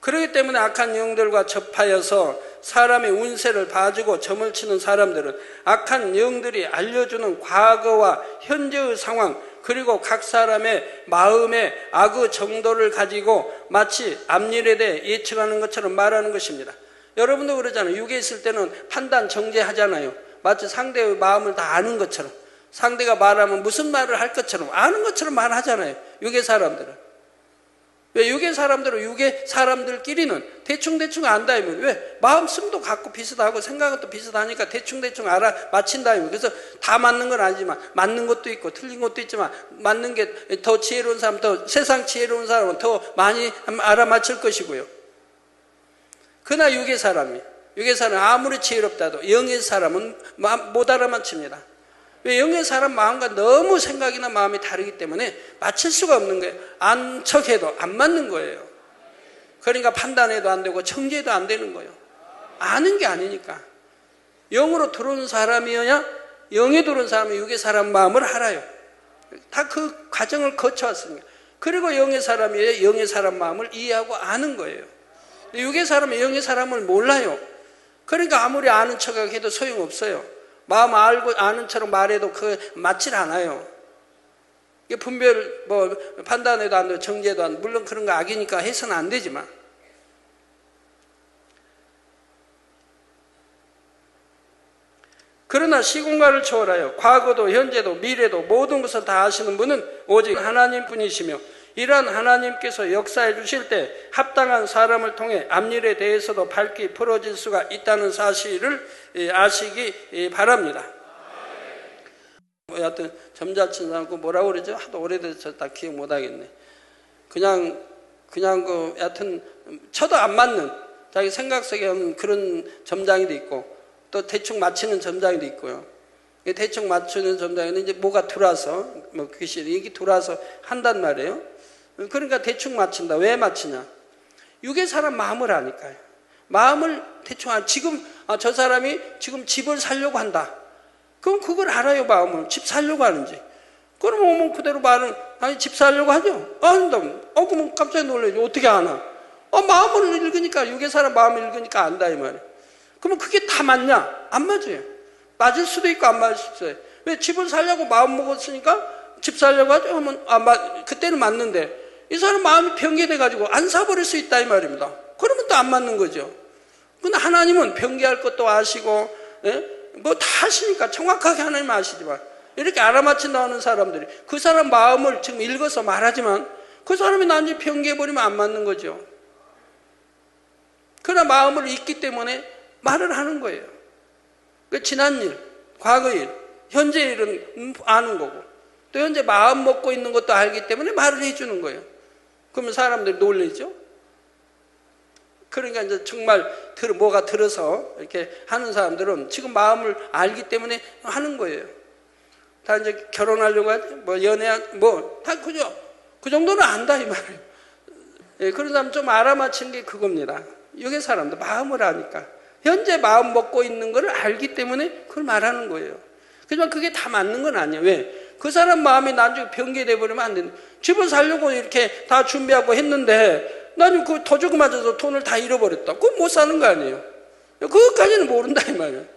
그렇기 때문에 악한 영들과 접하여서 사람의 운세를 봐주고 점을 치는 사람들은 악한 영들이 알려주는 과거와 현재의 상황 그리고 각 사람의 마음의 악의 정도를 가지고 마치 앞일에 대해 예측하는 것처럼 말하는 것입니다. 여러분도 그러잖아요. 육에 있을 때는 판단 정죄하잖아요. 마치 상대의 마음을 다 아는 것처럼 상대가 말하면 무슨 말을 할 것처럼 아는 것처럼 말하잖아요. 육의 사람들은. 왜 육의 사람들은 육의 사람들끼리는 대충 안다 이면 왜 마음씀도 갖고 비슷하고 생각은 또 비슷하니까 대충 알아 맞힌다 이면 그래서 다 맞는 건 아니지만 맞는 것도 있고 틀린 것도 있지만 맞는 게 더 지혜로운 사람 더 세상 지혜로운 사람은 더 많이 알아맞힐 것이고요. 그러나 육의 사람 아무리 지혜롭다도 영의 사람은 못 알아맞힙니다. 왜 영의 사람 마음과 너무 생각이나 마음이 다르기 때문에 맞힐 수가 없는 거예요. 안 척해도 안 맞는 거예요. 그러니까 판단해도 안 되고 청지해도 안 되는 거예요. 아는 게 아니니까. 영으로 들어온 사람이어야 영에 들어온 사람이 육의 사람 마음을 알아요. 다 그 과정을 거쳐왔습니다. 그리고 영의 사람이어야 영의 사람 마음을 이해하고 아는 거예요. 육의 사람은 영의 사람을 몰라요. 그러니까 아무리 아는 척해도 소용없어요. 마음 알고 아는 처럼 말해도 맞질 않아요. 이게 분별 판단해도 안 되고 정죄도 안 되고 물론 그런 거 악이니까 해서는 안 되지만 그러나 시공간을 초월하여 과거도 현재도 미래도 모든 것을 다 아시는 분은 오직 하나님뿐이시며 이러한 하나님께서 역사해 주실 때 합당한 사람을 통해 앞일에 대해서도 밝히 풀어질 수가 있다는 사실을 아시기 바랍니다. 여하튼 점잖친 사람 뭐라고 그러죠? 하도 오래돼서 다 기억 못 하겠네. 그냥 여하튼 쳐도 안 맞는 자기 생각 속에 없는 그런 점장이도 있고 또 대충 맞히는 점장이도 있고요. 대충 맞추는 점장에는 이제 뭐가 들어와서 귀신이 이게 들어와서 한단 말이에요. 그러니까 대충 맞춘다. 왜 맞추냐? 육의 사람 마음을 아니까요. 마음을 대충 지금 저 사람이 지금 집을 사려고 한다. 그럼 그걸 알아요. 마음을 집 사려고 하는지. 그럼 오면 그대로 말은 아니 집 사려고 하죠. 안다. 그러면 깜짝 놀라죠. 어떻게 아나? 마음을 읽으니까 육의 사람 마음을 읽으니까 안다 이 말이에요. 그러면 그게 다 맞냐? 안 맞아요. 맞을 수도 있고 안 맞을 수도 있어요. 왜 집을 살려고 마음 먹었으니까 집 살려고 하죠. 하면 그때는 맞는데 이 사람 마음이 변개돼가지고 안 사버릴 수 있다 이 말입니다. 그러면 또 안 맞는 거죠. 근데 하나님은 변개할 것도 아시고 뭐 다 아시니까 정확하게 하나님 아시지만 이렇게 알아맞힌다 하는 사람들이 그 사람 마음을 지금 읽어서 말하지만 그 사람이 나중에 변개해버리면 안 맞는 거죠. 그러나 마음을 잊기 때문에 말을 하는 거예요. 그 지난 일, 과거 일, 현재 일은 아는 거고, 또 현재 마음 먹고 있는 것도 알기 때문에 말을 해주는 거예요. 그러면 사람들이 놀라죠. 그러니까 이제 정말 뭐가 들어서 이렇게 하는 사람들은 지금 마음을 알기 때문에 하는 거예요. 다 이제 결혼하려고 하지, 뭐 다 그죠. 그 정도는 안다 이 말이에요. 예, 그런 사람 좀 알아맞힌 게 그겁니다. 여기 사람들 마음을 아니까 현재 마음 먹고 있는 걸 알기 때문에 그걸 말하는 거예요. 하지만 그게 다 맞는 건 아니에요. 왜? 그 사람 마음이 나중에 변개돼 버리면 안 되는. 집을 살려고 이렇게 다 준비하고 했는데 나중에 그 도둑 맞아서 돈을 다 잃어버렸다. 그건 못 사는 거 아니에요. 그것까지는 모른다 이 말이에요.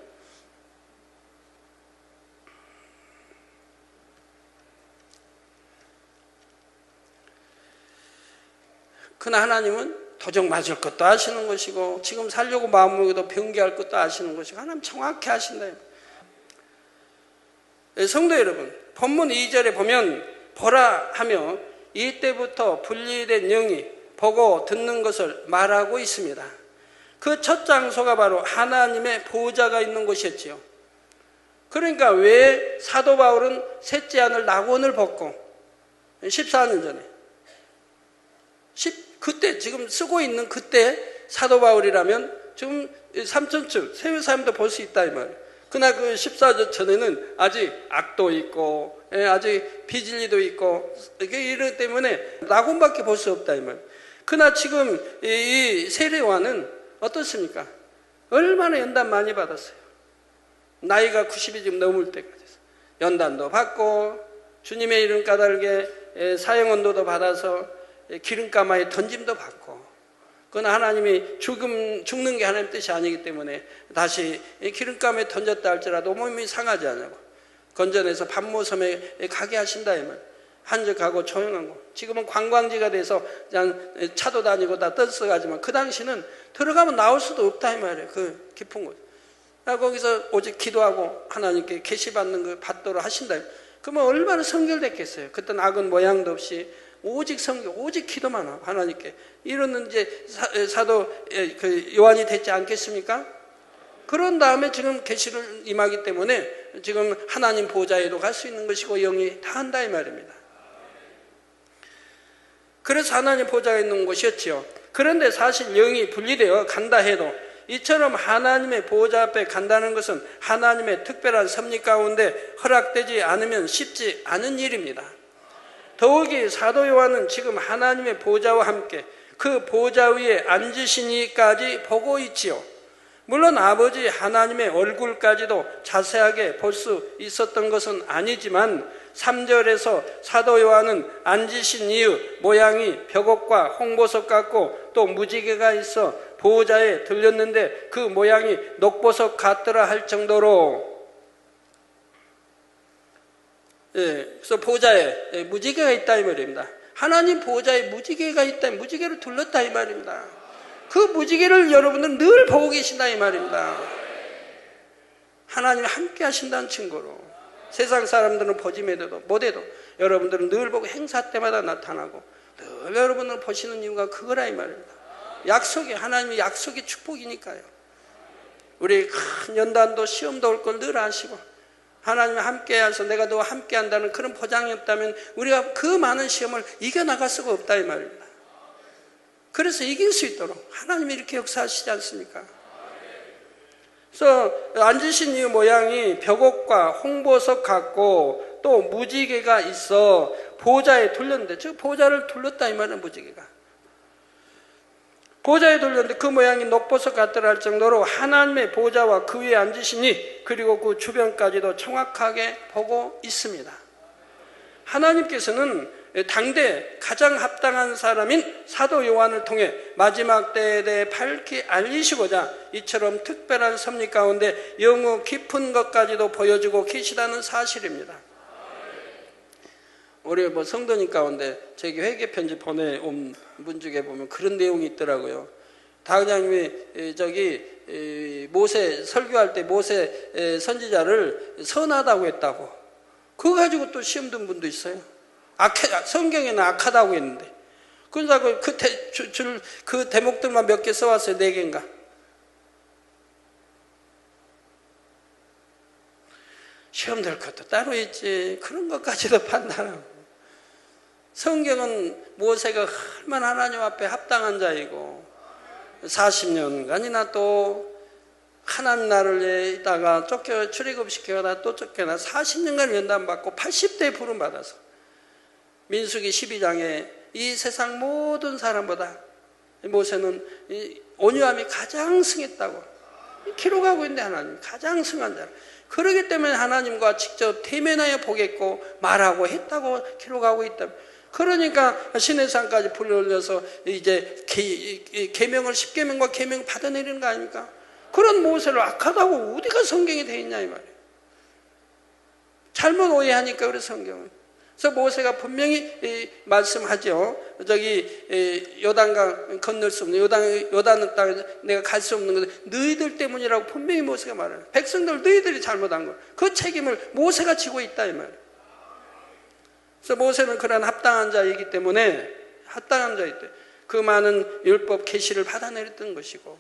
그러나 하나님은 도적 맞을 것도 아시는 것이고 지금 살려고 마음먹어도 변개할 것도 아시는 것이고 하나님 정확히 아신다. 성도 여러분, 본문 2절에 보면 보라 하며 이때부터 분리된 영이 보고 듣는 것을 말하고 있습니다. 그 첫 장소가 바로 하나님의 보호자가 있는 곳이었지요. 그러니까 왜 사도 바울은 셋째 아들 나곤을 벗고 14년 전에 그때 지금 쓰고 있는 그때 사도 바울이라면 지금 삼천층 세계 사람도 볼 수 있다 이 말이에요. 그러나 그 14년 전에는 아직 악도 있고 아직 비진리도 있고 이런 때문에 나곤밖에 볼 수 없다 이 말이에요. 그러나 지금 이 세례요한은 어떻습니까? 얼마나 연단 많이 받았어요. 나이가 90이 지금 넘을 때까지 연단도 받고 주님의 이름 까닭에 사형언도도 받아서 기름가마에 던짐도 받고, 그건 하나님이 죽는 게 하나님 뜻이 아니기 때문에 다시 기름가마에 던졌다 할지라도 몸이 상하지 않냐고 건져내서 반모섬에 가게 하신다 이 말. 한적하고 조용한 곳. 지금은 관광지가 돼서 그냥 차도 다니고 다 떠들어가지만 그 당시는 들어가면 나올 수도 없다 이 말이에요. 그 깊은 곳. 거기서 오직 기도하고 하나님께 계시받는 걸 받도록 하신다. 그러면 얼마나 성결됐겠어요. 그때는 악은 모양도 없이 오직 성경, 오직 기도만 하나님께 이러는 이제 사도 그 요한이 됐지 않겠습니까? 그런 다음에 지금 계시를 임하기 때문에 지금 하나님 보좌에도 갈 수 있는 것이고 영이 다 한다 이 말입니다. 그래서 하나님 보좌가 있는 곳이었지요. 그런데 사실 영이 분리되어 간다 해도 이처럼 하나님의 보좌 앞에 간다는 것은 하나님의 특별한 섭리 가운데 허락되지 않으면 쉽지 않은 일입니다. 더욱이 사도 요한은 지금 하나님의 보좌와 함께 그 보좌 위에 앉으시니까지 보고 있지요. 물론 아버지 하나님의 얼굴까지도 자세하게 볼 수 있었던 것은 아니지만 3절에서 사도 요한은 앉으신 이유 모양이 벽옥과 홍보석 같고 또 무지개가 있어 보호자에 들렸는데 그 모양이 녹보석 같더라 할 정도로 그래서 보호자에 무지개가 있다 이 말입니다. 하나님 보호자에 무지개가 있다, 무지개를 둘렀다 이 말입니다. 그 무지개를 여러분들은 늘 보고 계신다 이 말입니다. 하나님이 함께 하신다는 증거로 세상 사람들은 보지 못해도 여러분들은 늘 보고 행사 때마다 나타나고 늘 여러분을 보시는 이유가 그거라 이 말입니다. 약속이 하나님의 약속이 축복이니까요. 우리 큰 연단도 시험도 올 걸 늘 아시고 하나님이 함께 하셔서 내가 너와 함께 한다는 그런 보장이 없다면 우리가 그 많은 시험을 이겨나갈 수가 없다 이 말입니다. 그래서 이길 수 있도록 하나님이 이렇게 역사하시지 않습니까? 그래서 앉으신 이 모양이 벽옥과 홍보석 같고 또 무지개가 있어 보좌에 둘렀는데 즉 보좌를 둘렀다 이 말은 무지개가 보좌에 둘렀는데 그 모양이 녹보석 같더라 할 정도로 하나님의 보좌와 그 위에 앉으시니 그리고 그 주변까지도 정확하게 보고 있습니다. 하나님께서는 당대 가장 합당한 사람인 사도 요한을 통해 마지막 때에 대해 밝히 알리시고자 이처럼 특별한 섭리 가운데 영후 깊은 것까지도 보여주고 계시다는 사실입니다. 우리 성도님 가운데 제게 회개 편지 보내온 분 중에 보면 그런 내용이 있더라고요. 다은장님이 모세 설교할 때 모세 선지자를 선하다고 했다고 그거 가지고 또 시험 든 분도 있어요. 성경에는 악하다고 했는데 그러니까 그 대목들만 몇 개 써왔어요. 4개인가. 시험 될 것도 따로 있지. 그런 것까지도 판단하고. 성경은 모세가 얼마나 하나님 앞에 합당한 자이고 40년간이나 또 하나님 나라를 있다가 출애굽시켜가다 또 쫓겨나 40년간 연단받고 80대에 부름받아서 민수기 12장에 이 세상 모든 사람보다 모세는 온유함이 가장 승했다고 기록하고 있는데 하나님 가장 승한 자라. 그러기 때문에 하나님과 직접 대면하여 보겠고 말하고 했다고 기록하고 있다. 그러니까 시내산까지 불러올려서 이제 계명을 10계명과 계명 받아내리는 거 아닙니까? 그런 모세를 악하다고 어디가 성경에 돼 있냐 이 말이에요. 잘못 오해하니까 그래 성경은. 그래서 모세가 분명히 말씀하죠. 저기 요단강 건널 수 없는 요단 땅에 내가 갈 수 없는 것은 너희들 때문이라고 분명히 모세가 말해요. 백성들 너희들이 잘못한 거. 그 책임을 모세가 지고 있다 이 말이에요. 그래서 모세는 그런 합당한 자이기 때문에 합당한 자이기 때문에 그 많은 율법 계시를 받아내렸던 것이고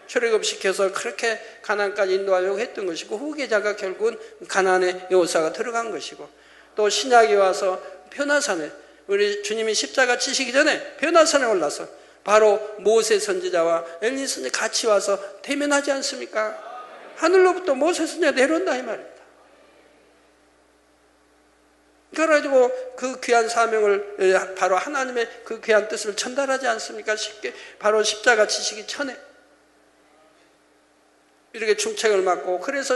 출애굽시켜서 그렇게 가나안까지 인도하려고 했던 것이고 후계자가 결국은 가나안의 여호수아가 들어간 것이고 또 신약에 와서 변화산에 우리 주님이 십자가 치시기 전에 변화산에 올라서 바로 모세 선지자와 엘리 선지자 같이 와서 대면하지 않습니까? 하늘로부터 모세 선지자가 내려온다 이 말입니다. 그래가지고 그 귀한 사명을 바로 하나님의 그 귀한 뜻을 전달하지 않습니까? 쉽게 바로 십자가 치시기 전에 이렇게 중책을 맡고 그래서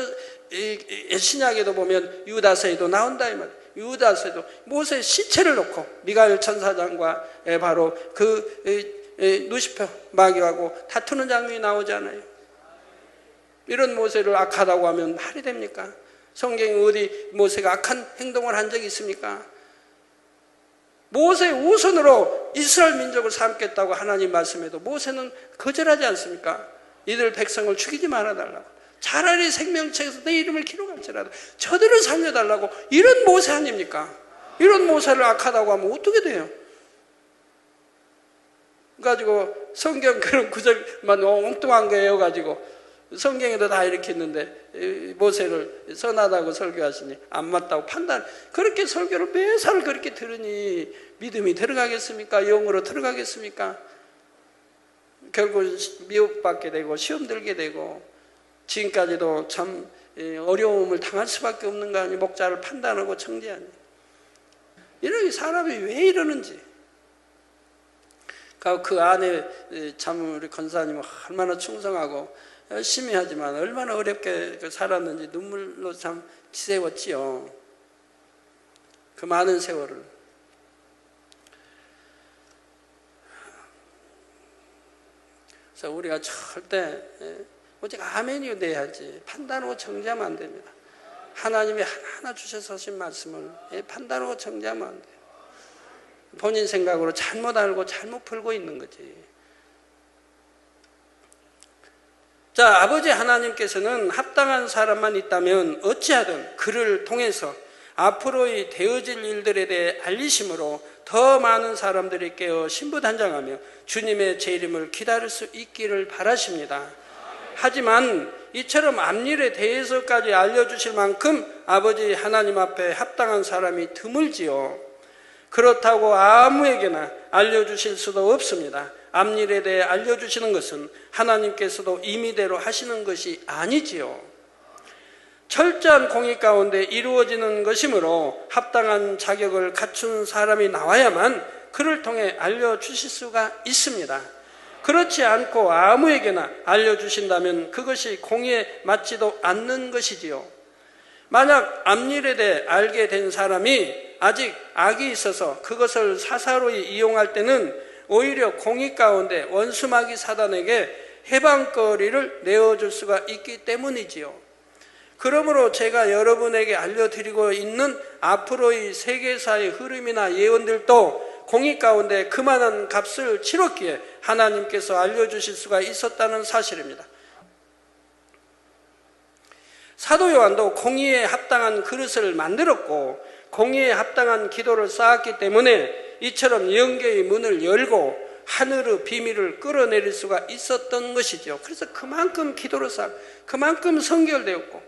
신약에도 보면 유다서에도 나온다 이 말이에요. 유다서에도 모세의 시체를 놓고 미가엘 천사장과 바로 그 루시퍼 마귀하고 다투는 장면이 나오잖아요. 이런 모세를 악하다고 하면 말이 됩니까? 성경에 어디 모세가 악한 행동을 한 적이 있습니까? 모세의 우선으로 이스라엘 민족을 삼겠다고 하나님 말씀해도 모세는 거절하지 않습니까? 이들 백성을 죽이지 말아달라고. 차라리 생명책에서 내 이름을 기록할지라도 저들을 살려달라고. 이런 모세 아닙니까? 이런 모세를 악하다고 하면 어떻게 돼요? 가지고 성경 그런 구절만 엉뚱한 거예요 가지고 성경에도 다 이렇게 있는데 모세를 선하다고 설교하시니 안 맞다고 판단. 그렇게 설교를 매사를 그렇게 들으니 믿음이 들어가겠습니까? 영으로 들어가겠습니까? 결국 미혹받게 되고 시험 들게 되고 지금까지도 참 어려움을 당할 수밖에 없는 거 아니에요. 목자를 판단하고 정죄하니. 이런 사람이 왜 이러는지. 그 안에 참 우리 권사님은 얼마나 충성하고 열심히 하지만 얼마나 어렵게 살았는지 눈물로 참 지새웠지요. 그 많은 세월을. 그래서 우리가 절대 오직 아멘이 돼야지 판단하고 정죄하면 안 됩니다. 하나님이 하나하나 주셔서 하신 말씀을 판단하고 정죄하면 안 돼요. 본인 생각으로 잘못 알고 잘못 풀고 있는 거지. 자, 아버지 하나님께서는 합당한 사람만 있다면 어찌하든 그를 통해서 앞으로의 되어질 일들에 대해 알리심으로 더 많은 사람들이 깨어 신부단장하며 주님의 재림을 기다릴 수 있기를 바라십니다. 하지만 이처럼 앞일에 대해서까지 알려주실 만큼 아버지 하나님 앞에 합당한 사람이 드물지요. 그렇다고 아무에게나 알려주실 수도 없습니다. 앞일에 대해 알려주시는 것은 하나님께서도 임의대로 하시는 것이 아니지요. 철저한 공의 가운데 이루어지는 것이므로 합당한 자격을 갖춘 사람이 나와야만 그를 통해 알려주실 수가 있습니다. 그렇지 않고 아무에게나 알려주신다면 그것이 공의에 맞지도 않는 것이지요. 만약 앞일에 대해 알게 된 사람이 아직 악이 있어서 그것을 사사로이 이용할 때는 오히려 공의 가운데 원수마귀 사단에게 해방거리를 내어줄 수가 있기 때문이지요. 그러므로 제가 여러분에게 알려드리고 있는 앞으로의 세계사의 흐름이나 예언들도 공의 가운데 그만한 값을 치렀기에 하나님께서 알려주실 수가 있었다는 사실입니다. 사도 요한도 공의에 합당한 그릇을 만들었고 공의에 합당한 기도를 쌓았기 때문에 이처럼 영계의 문을 열고 하늘의 비밀을 끌어내릴 수가 있었던 것이죠. 그래서 그만큼 기도로 쌓고 그만큼 성결되었고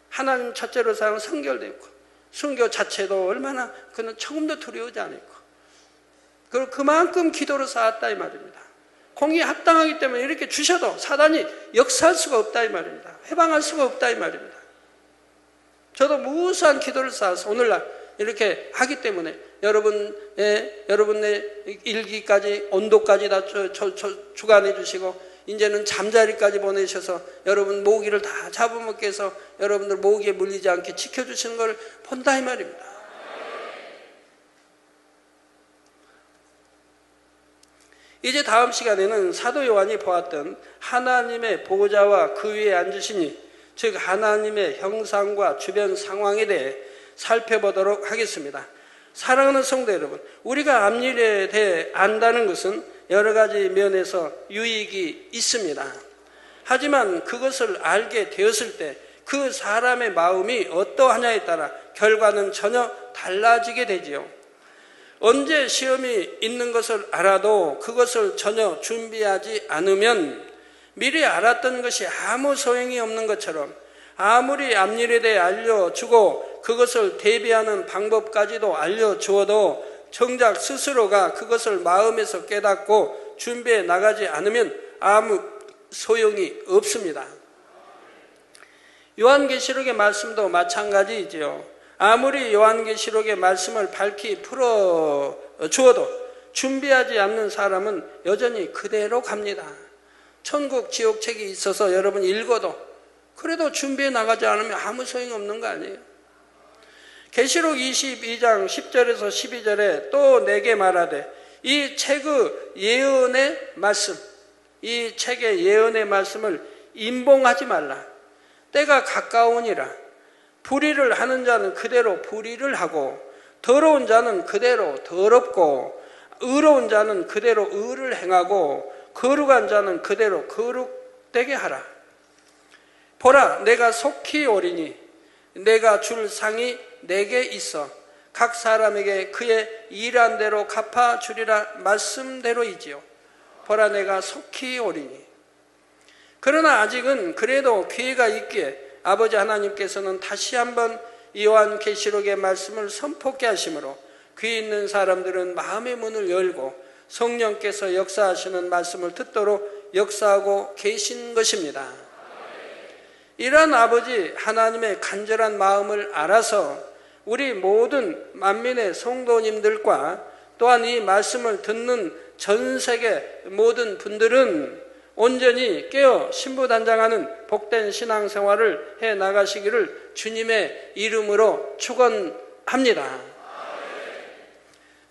하나님 첫째로 쌓은 성결되었고 순교 자체도 얼마나 그는 조금도 두려우지 않았고 그리고 그만큼 기도로 쌓았다 이 말입니다. 공의에 합당하기 때문에 이렇게 주셔도 사단이 역사할 수가 없다 이 말입니다. 해방할 수가 없다 이 말입니다. 저도 무수한 기도를 쌓아서 오늘날 이렇게 하기 때문에 여러분의 일기까지 온도까지 다 주관해 주시고 이제는 잠자리까지 보내셔서 여러분 모기를 다 잡아먹게 해서 여러분들 모기에 물리지 않게 지켜주시는 걸 본다 이 말입니다. 이제 다음 시간에는 사도 요한이 보았던 하나님의 보좌와 그 위에 앉으시니 즉 하나님의 형상과 주변 상황에 대해 살펴보도록 하겠습니다. 사랑하는 성도 여러분, 우리가 앞일에 대해 안다는 것은 여러 가지 면에서 유익이 있습니다. 하지만 그것을 알게 되었을 때 그 사람의 마음이 어떠하냐에 따라 결과는 전혀 달라지게 되지요. 언제 시험이 있는 것을 알아도 그것을 전혀 준비하지 않으면 미리 알았던 것이 아무 소용이 없는 것처럼 아무리 앞일에 대해 알려주고 그것을 대비하는 방법까지도 알려주어도 정작 스스로가 그것을 마음에서 깨닫고 준비해 나가지 않으면 아무 소용이 없습니다. 요한계시록의 말씀도 마찬가지이지요. 아무리 요한계시록의 말씀을 밝히 풀어주어도 준비하지 않는 사람은 여전히 그대로 갑니다. 천국 지옥 책이 있어서 여러분 읽어도 그래도 준비해 나가지 않으면 아무 소용없는 거 아니에요. 계시록 22장 10절에서 12절에 또 내게 말하되 이 책의 예언의 말씀, 이 책의 예언의 말씀을 임봉하지 말라. 때가 가까우니라. 불의를 하는 자는 그대로 불의를 하고 더러운 자는 그대로 더럽고 의로운 자는 그대로 의를 행하고 거룩한 자는 그대로 거룩되게 하라. 보라, 내가 속히 오리니 내가 줄 상이 내게 있어 각 사람에게 그의 일한 대로 갚아주리라 말씀대로이지요. 보라, 내가 속히 오리니. 그러나 아직은 그래도 기회가 있기에 아버지 하나님께서는 다시 한번 요한계시록의 말씀을 선포케 하심으로 귀 있는 사람들은 마음의 문을 열고 성령께서 역사하시는 말씀을 듣도록 역사하고 계신 것입니다. 이러한 아버지 하나님의 간절한 마음을 알아서 우리 모든 만민의 성도님들과 또한 이 말씀을 듣는 전 세계 모든 분들은 온전히 깨어 신부단장하는 복된 신앙생활을 해나가시기를 주님의 이름으로 축원합니다.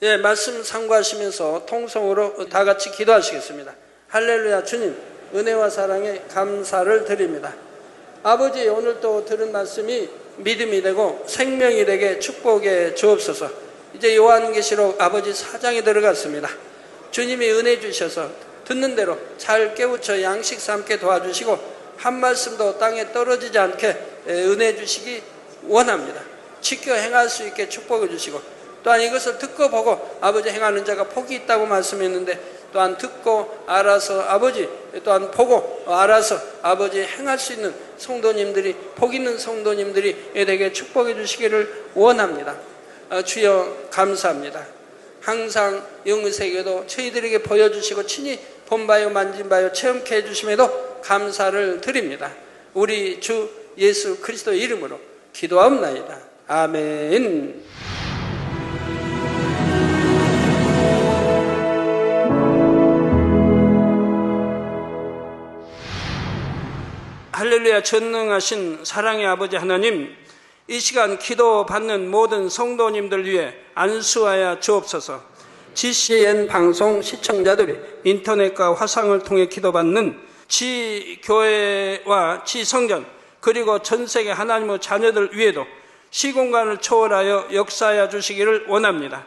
예, 말씀 참고하시면서 통성으로 다 같이 기도하시겠습니다. 할렐루야. 주님, 은혜와 사랑에 감사를 드립니다. 아버지, 오늘 또 들은 말씀이 믿음이 되고 생명이 되게 축복해 주옵소서. 이제 요한계시록 아버지 4장에 들어갔습니다. 주님이 은혜 주셔서 듣는 대로 잘 깨우쳐 양식 삼게 도와주시고 한 말씀도 땅에 떨어지지 않게 은혜 주시기 원합니다. 지켜 행할 수 있게 축복해 주시고 또한 이것을 듣고 보고 아버지 행하는 자가 복이 있다고 말씀했는데 또한 듣고 알아서 아버지 또한 보고 알아서 아버지 행할 수 있는 성도님들이 복 있는 성도님들이 되게 축복해 주시기를 원합니다. 주여 감사합니다. 항상 영의 세계도 저희들에게 보여주시고 친히 본바요 만진바요 체험케 해주심에도 감사를 드립니다. 우리 주 예수 그리스도의 이름으로 기도하옵나이다. 아멘. 할렐루야. 전능하신 사랑의 아버지 하나님, 이 시간 기도받는 모든 성도님들 위해 안수하여 주옵소서. GCN 방송 시청자들이 인터넷과 화상을 통해 기도받는 지교회와 지성전 그리고 전세계 하나님의 자녀들 위에도 시공간을 초월하여 역사하여 주시기를 원합니다.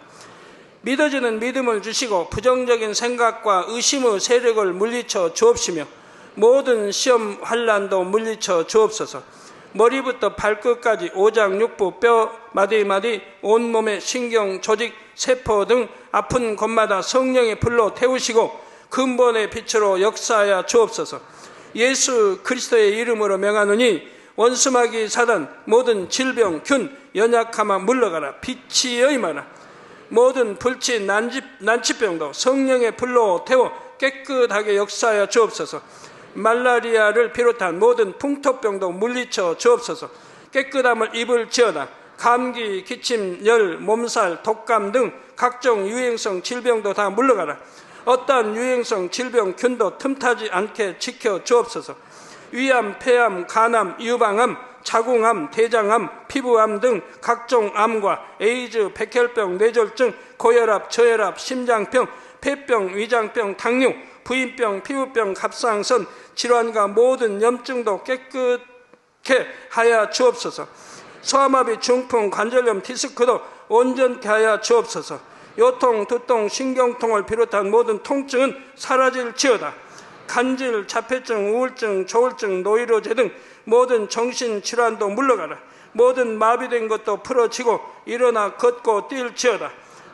믿어지는 믿음을 주시고 부정적인 생각과 의심의 세력을 물리쳐 주옵시며 모든 시험 환난도 물리쳐 주옵소서. 머리부터 발끝까지 오장육부 뼈 마디마디 온몸의 신경 조직 세포 등 아픈 곳마다 성령의 불로 태우시고 근본의 빛으로 역사하여 주옵소서. 예수 그리스도의 이름으로 명하노니 원수마귀 사단 모든 질병 균 연약함아 물러가라. 빛이 여임하라. 모든 불치 난치병도 성령의 불로 태워 깨끗하게 역사하여 주옵소서. 말라리아를 비롯한 모든 풍토병도 물리쳐 주옵소서. 깨끗함을 입을지어다. 감기, 기침, 열, 몸살, 독감 등 각종 유행성 질병도 다 물러가라. 어떠한 유행성 질병 균도 틈타지 않게 지켜 주옵소서. 위암, 폐암, 간암, 유방암, 자궁암, 대장암, 피부암 등 각종 암과 에이즈, 백혈병, 뇌졸중, 고혈압, 저혈압, 심장병, 폐병, 위장병, 당뇨, 부인병, 피부병, 갑상선 질환과 모든 염증도 깨끗게 하여 주옵소서. 소아마비, 중풍, 관절염, 디스크도 온전케 하여 주옵소서. 요통, 두통, 신경통을 비롯한 모든 통증은 사라질지어다. 간질, 자폐증, 우울증, 조울증, 노이로제 등 모든 정신질환도 물러가라. 모든 마비된 것도 풀어지고 일어나 걷고 뛸지어다.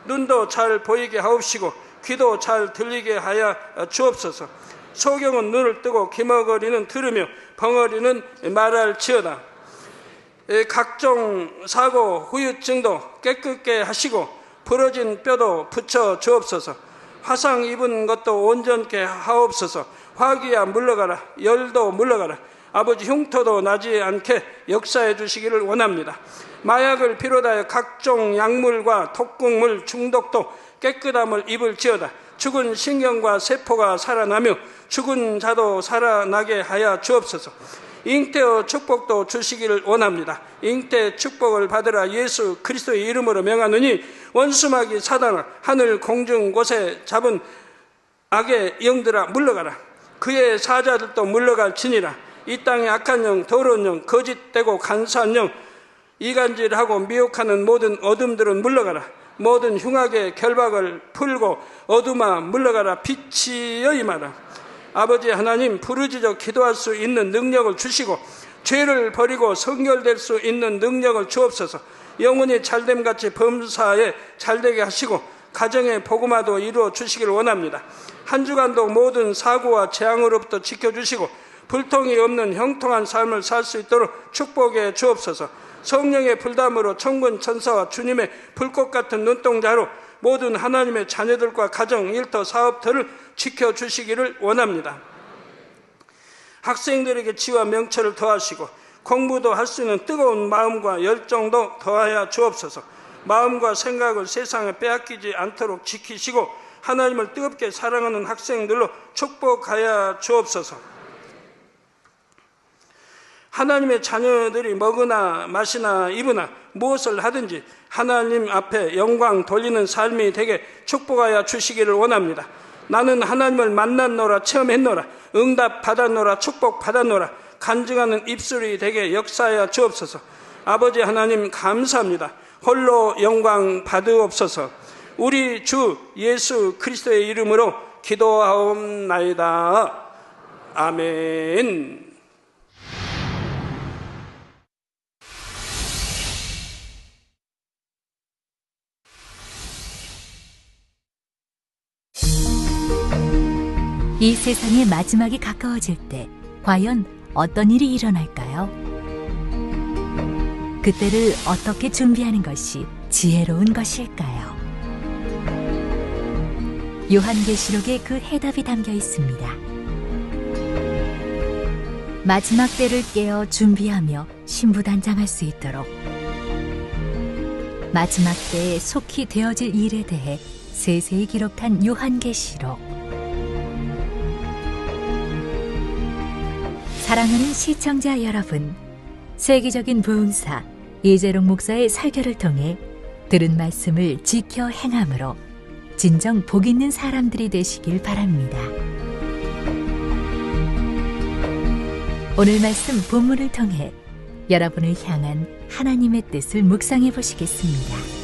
눈도 잘 보이게 하옵시고 귀도 잘 들리게 하여 주옵소서. 소경은 눈을 뜨고 기머거리는 들으며 벙어리는 말할지어다. 각종 사고, 후유증도 깨끗게 하시고 부러진 뼈도 붙여 주옵소서. 화상 입은 것도 온전케 하옵소서. 화기야 물러가라. 열도 물러가라. 아버지 흉터도 나지 않게 역사해 주시기를 원합니다. 마약을 비롯하여 각종 약물과 독극물 중독도 깨끗함을 입을지어다. 죽은 신경과 세포가 살아나며 죽은 자도 살아나게 하여 주옵소서. 잉태의 축복도 주시기를 원합니다. 잉태 축복을 받으라. 예수 그리스도의 이름으로 명하노니 원수마귀 사단아 하늘 공중 곳에 잡은 악의 영들아 물러가라. 그의 사자들도 물러갈지니라. 이 땅의 악한 영, 더러운 영, 거짓되고 간사한 영, 이간질하고 미혹하는 모든 어둠들은 물러가라. 모든 흉악의 결박을 풀고 어둠아 물러가라. 빛이 여임하라. 아버지 하나님, 부르짖어 기도할 수 있는 능력을 주시고 죄를 버리고 성결될 수 있는 능력을 주옵소서. 영혼이 잘됨같이 범사에 잘되게 하시고 가정의 복음화도 이루어 주시기를 원합니다. 한 주간도 모든 사고와 재앙으로부터 지켜주시고 불통이 없는 형통한 삶을 살 수 있도록 축복해 주옵소서. 성령의 불담으로 천군 천사와 주님의 불꽃 같은 눈동자로 모든 하나님의 자녀들과 가정, 일터, 사업터를 지켜주시기를 원합니다. 학생들에게 지와 명철을 더하시고 공부도 할 수 있는 뜨거운 마음과 열정도 더하여 주옵소서. 마음과 생각을 세상에 빼앗기지 않도록 지키시고 하나님을 뜨겁게 사랑하는 학생들로 축복하여 주옵소서. 하나님의 자녀들이 먹으나 마시나 입으나 무엇을 하든지 하나님 앞에 영광 돌리는 삶이 되게 축복하여 주시기를 원합니다. 나는 하나님을 만났노라, 체험했노라, 응답 받았노라, 축복 받았노라, 간증하는 입술이 되게 역사하여 주옵소서. 아버지 하나님 감사합니다. 홀로 영광 받으옵소서. 우리 주 예수 그리스도의 이름으로 기도하옵나이다. 아멘. 이 세상의 마지막이 가까워질 때 과연 어떤 일이 일어날까요? 그때를 어떻게 준비하는 것이 지혜로운 것일까요? 요한계시록에 그 해답이 담겨 있습니다. 마지막 때를 깨어 준비하며 신부단장할 수 있도록 마지막 때에 속히 되어질 일에 대해 세세히 기록한 요한계시록. 사랑하는 시청자 여러분, 세계적인 부흥사 이재롱 목사의 설교를 통해 들은 말씀을 지켜 행함으로 진정 복 있는 사람들이 되시길 바랍니다. 오늘 말씀 본문을 통해 여러분을 향한 하나님의 뜻을 묵상해 보시겠습니다.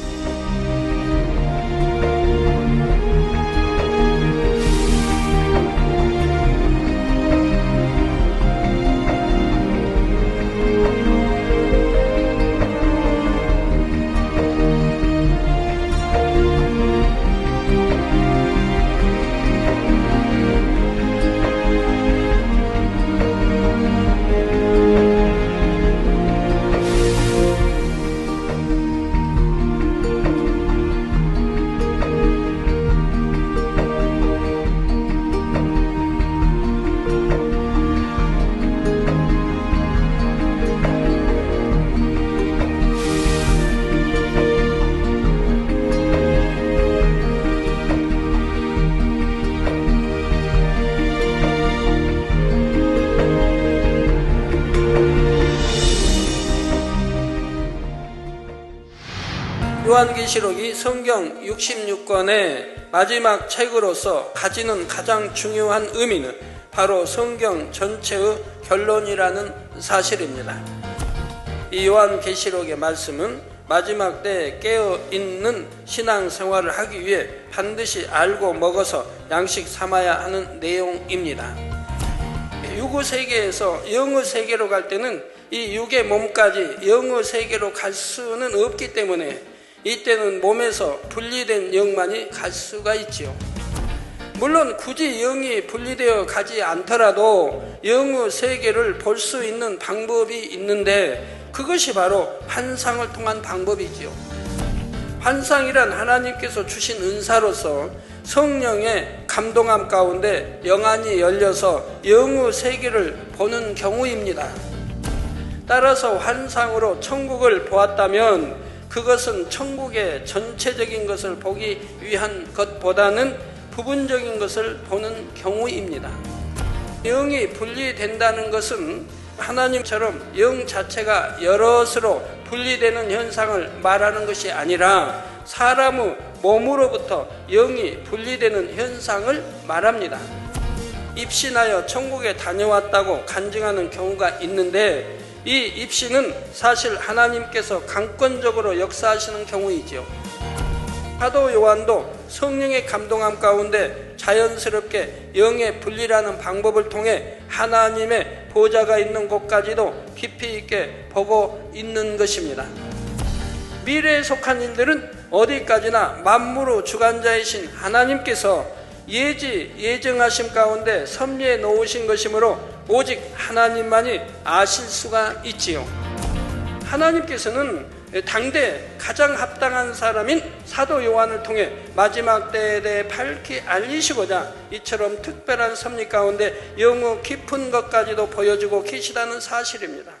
요한계시록이 성경 66권의 마지막 책으로서 가지는 가장 중요한 의미는 바로 성경 전체의 결론이라는 사실입니다. 이 요한계시록의 말씀은 마지막 때에 깨어있는 신앙생활을 하기 위해 반드시 알고 먹어서 양식 삼아야 하는 내용입니다. 육의 세계에서 영의 세계로 갈 때는 이 육의 몸까지 영의 세계로 갈 수는 없기 때문에 이때는 몸에서 분리된 영만이 갈 수가 있지요. 물론 굳이 영이 분리되어 가지 않더라도 영의 세계를 볼 수 있는 방법이 있는데 그것이 바로 환상을 통한 방법이지요. 환상이란 하나님께서 주신 은사로서 성령의 감동함 가운데 영안이 열려서 영의 세계를 보는 경우입니다. 따라서 환상으로 천국을 보았다면 그것은 천국의 전체적인 것을 보기 위한 것보다는 부분적인 것을 보는 경우입니다. 영이 분리된다는 것은 하나님처럼 영 자체가 여럿으로 분리되는 현상을 말하는 것이 아니라 사람의 몸으로부터 영이 분리되는 현상을 말합니다. 입신하여 천국에 다녀왔다고 간증하는 경우가 있는데 이 입신은 사실 하나님께서 강권적으로 역사하시는 경우이지요. 사도 요한도 성령의 감동함 가운데 자연스럽게 영의 분리라는 방법을 통해 하나님의 보좌가 있는 곳까지도 깊이 있게 보고 있는 것입니다. 미래에 속한 일들은 어디까지나 만물의 주관자이신 하나님께서 예정하심 가운데 섭리해 놓으신 것이므로 오직 하나님만이 아실 수가 있지요. 하나님께서는 당대 가장 합당한 사람인 사도 요한을 통해 마지막 때에 대해 밝히 알리시고자 이처럼 특별한 섭리 가운데 영의 깊은 것까지도 보여주고 계시다는 사실입니다.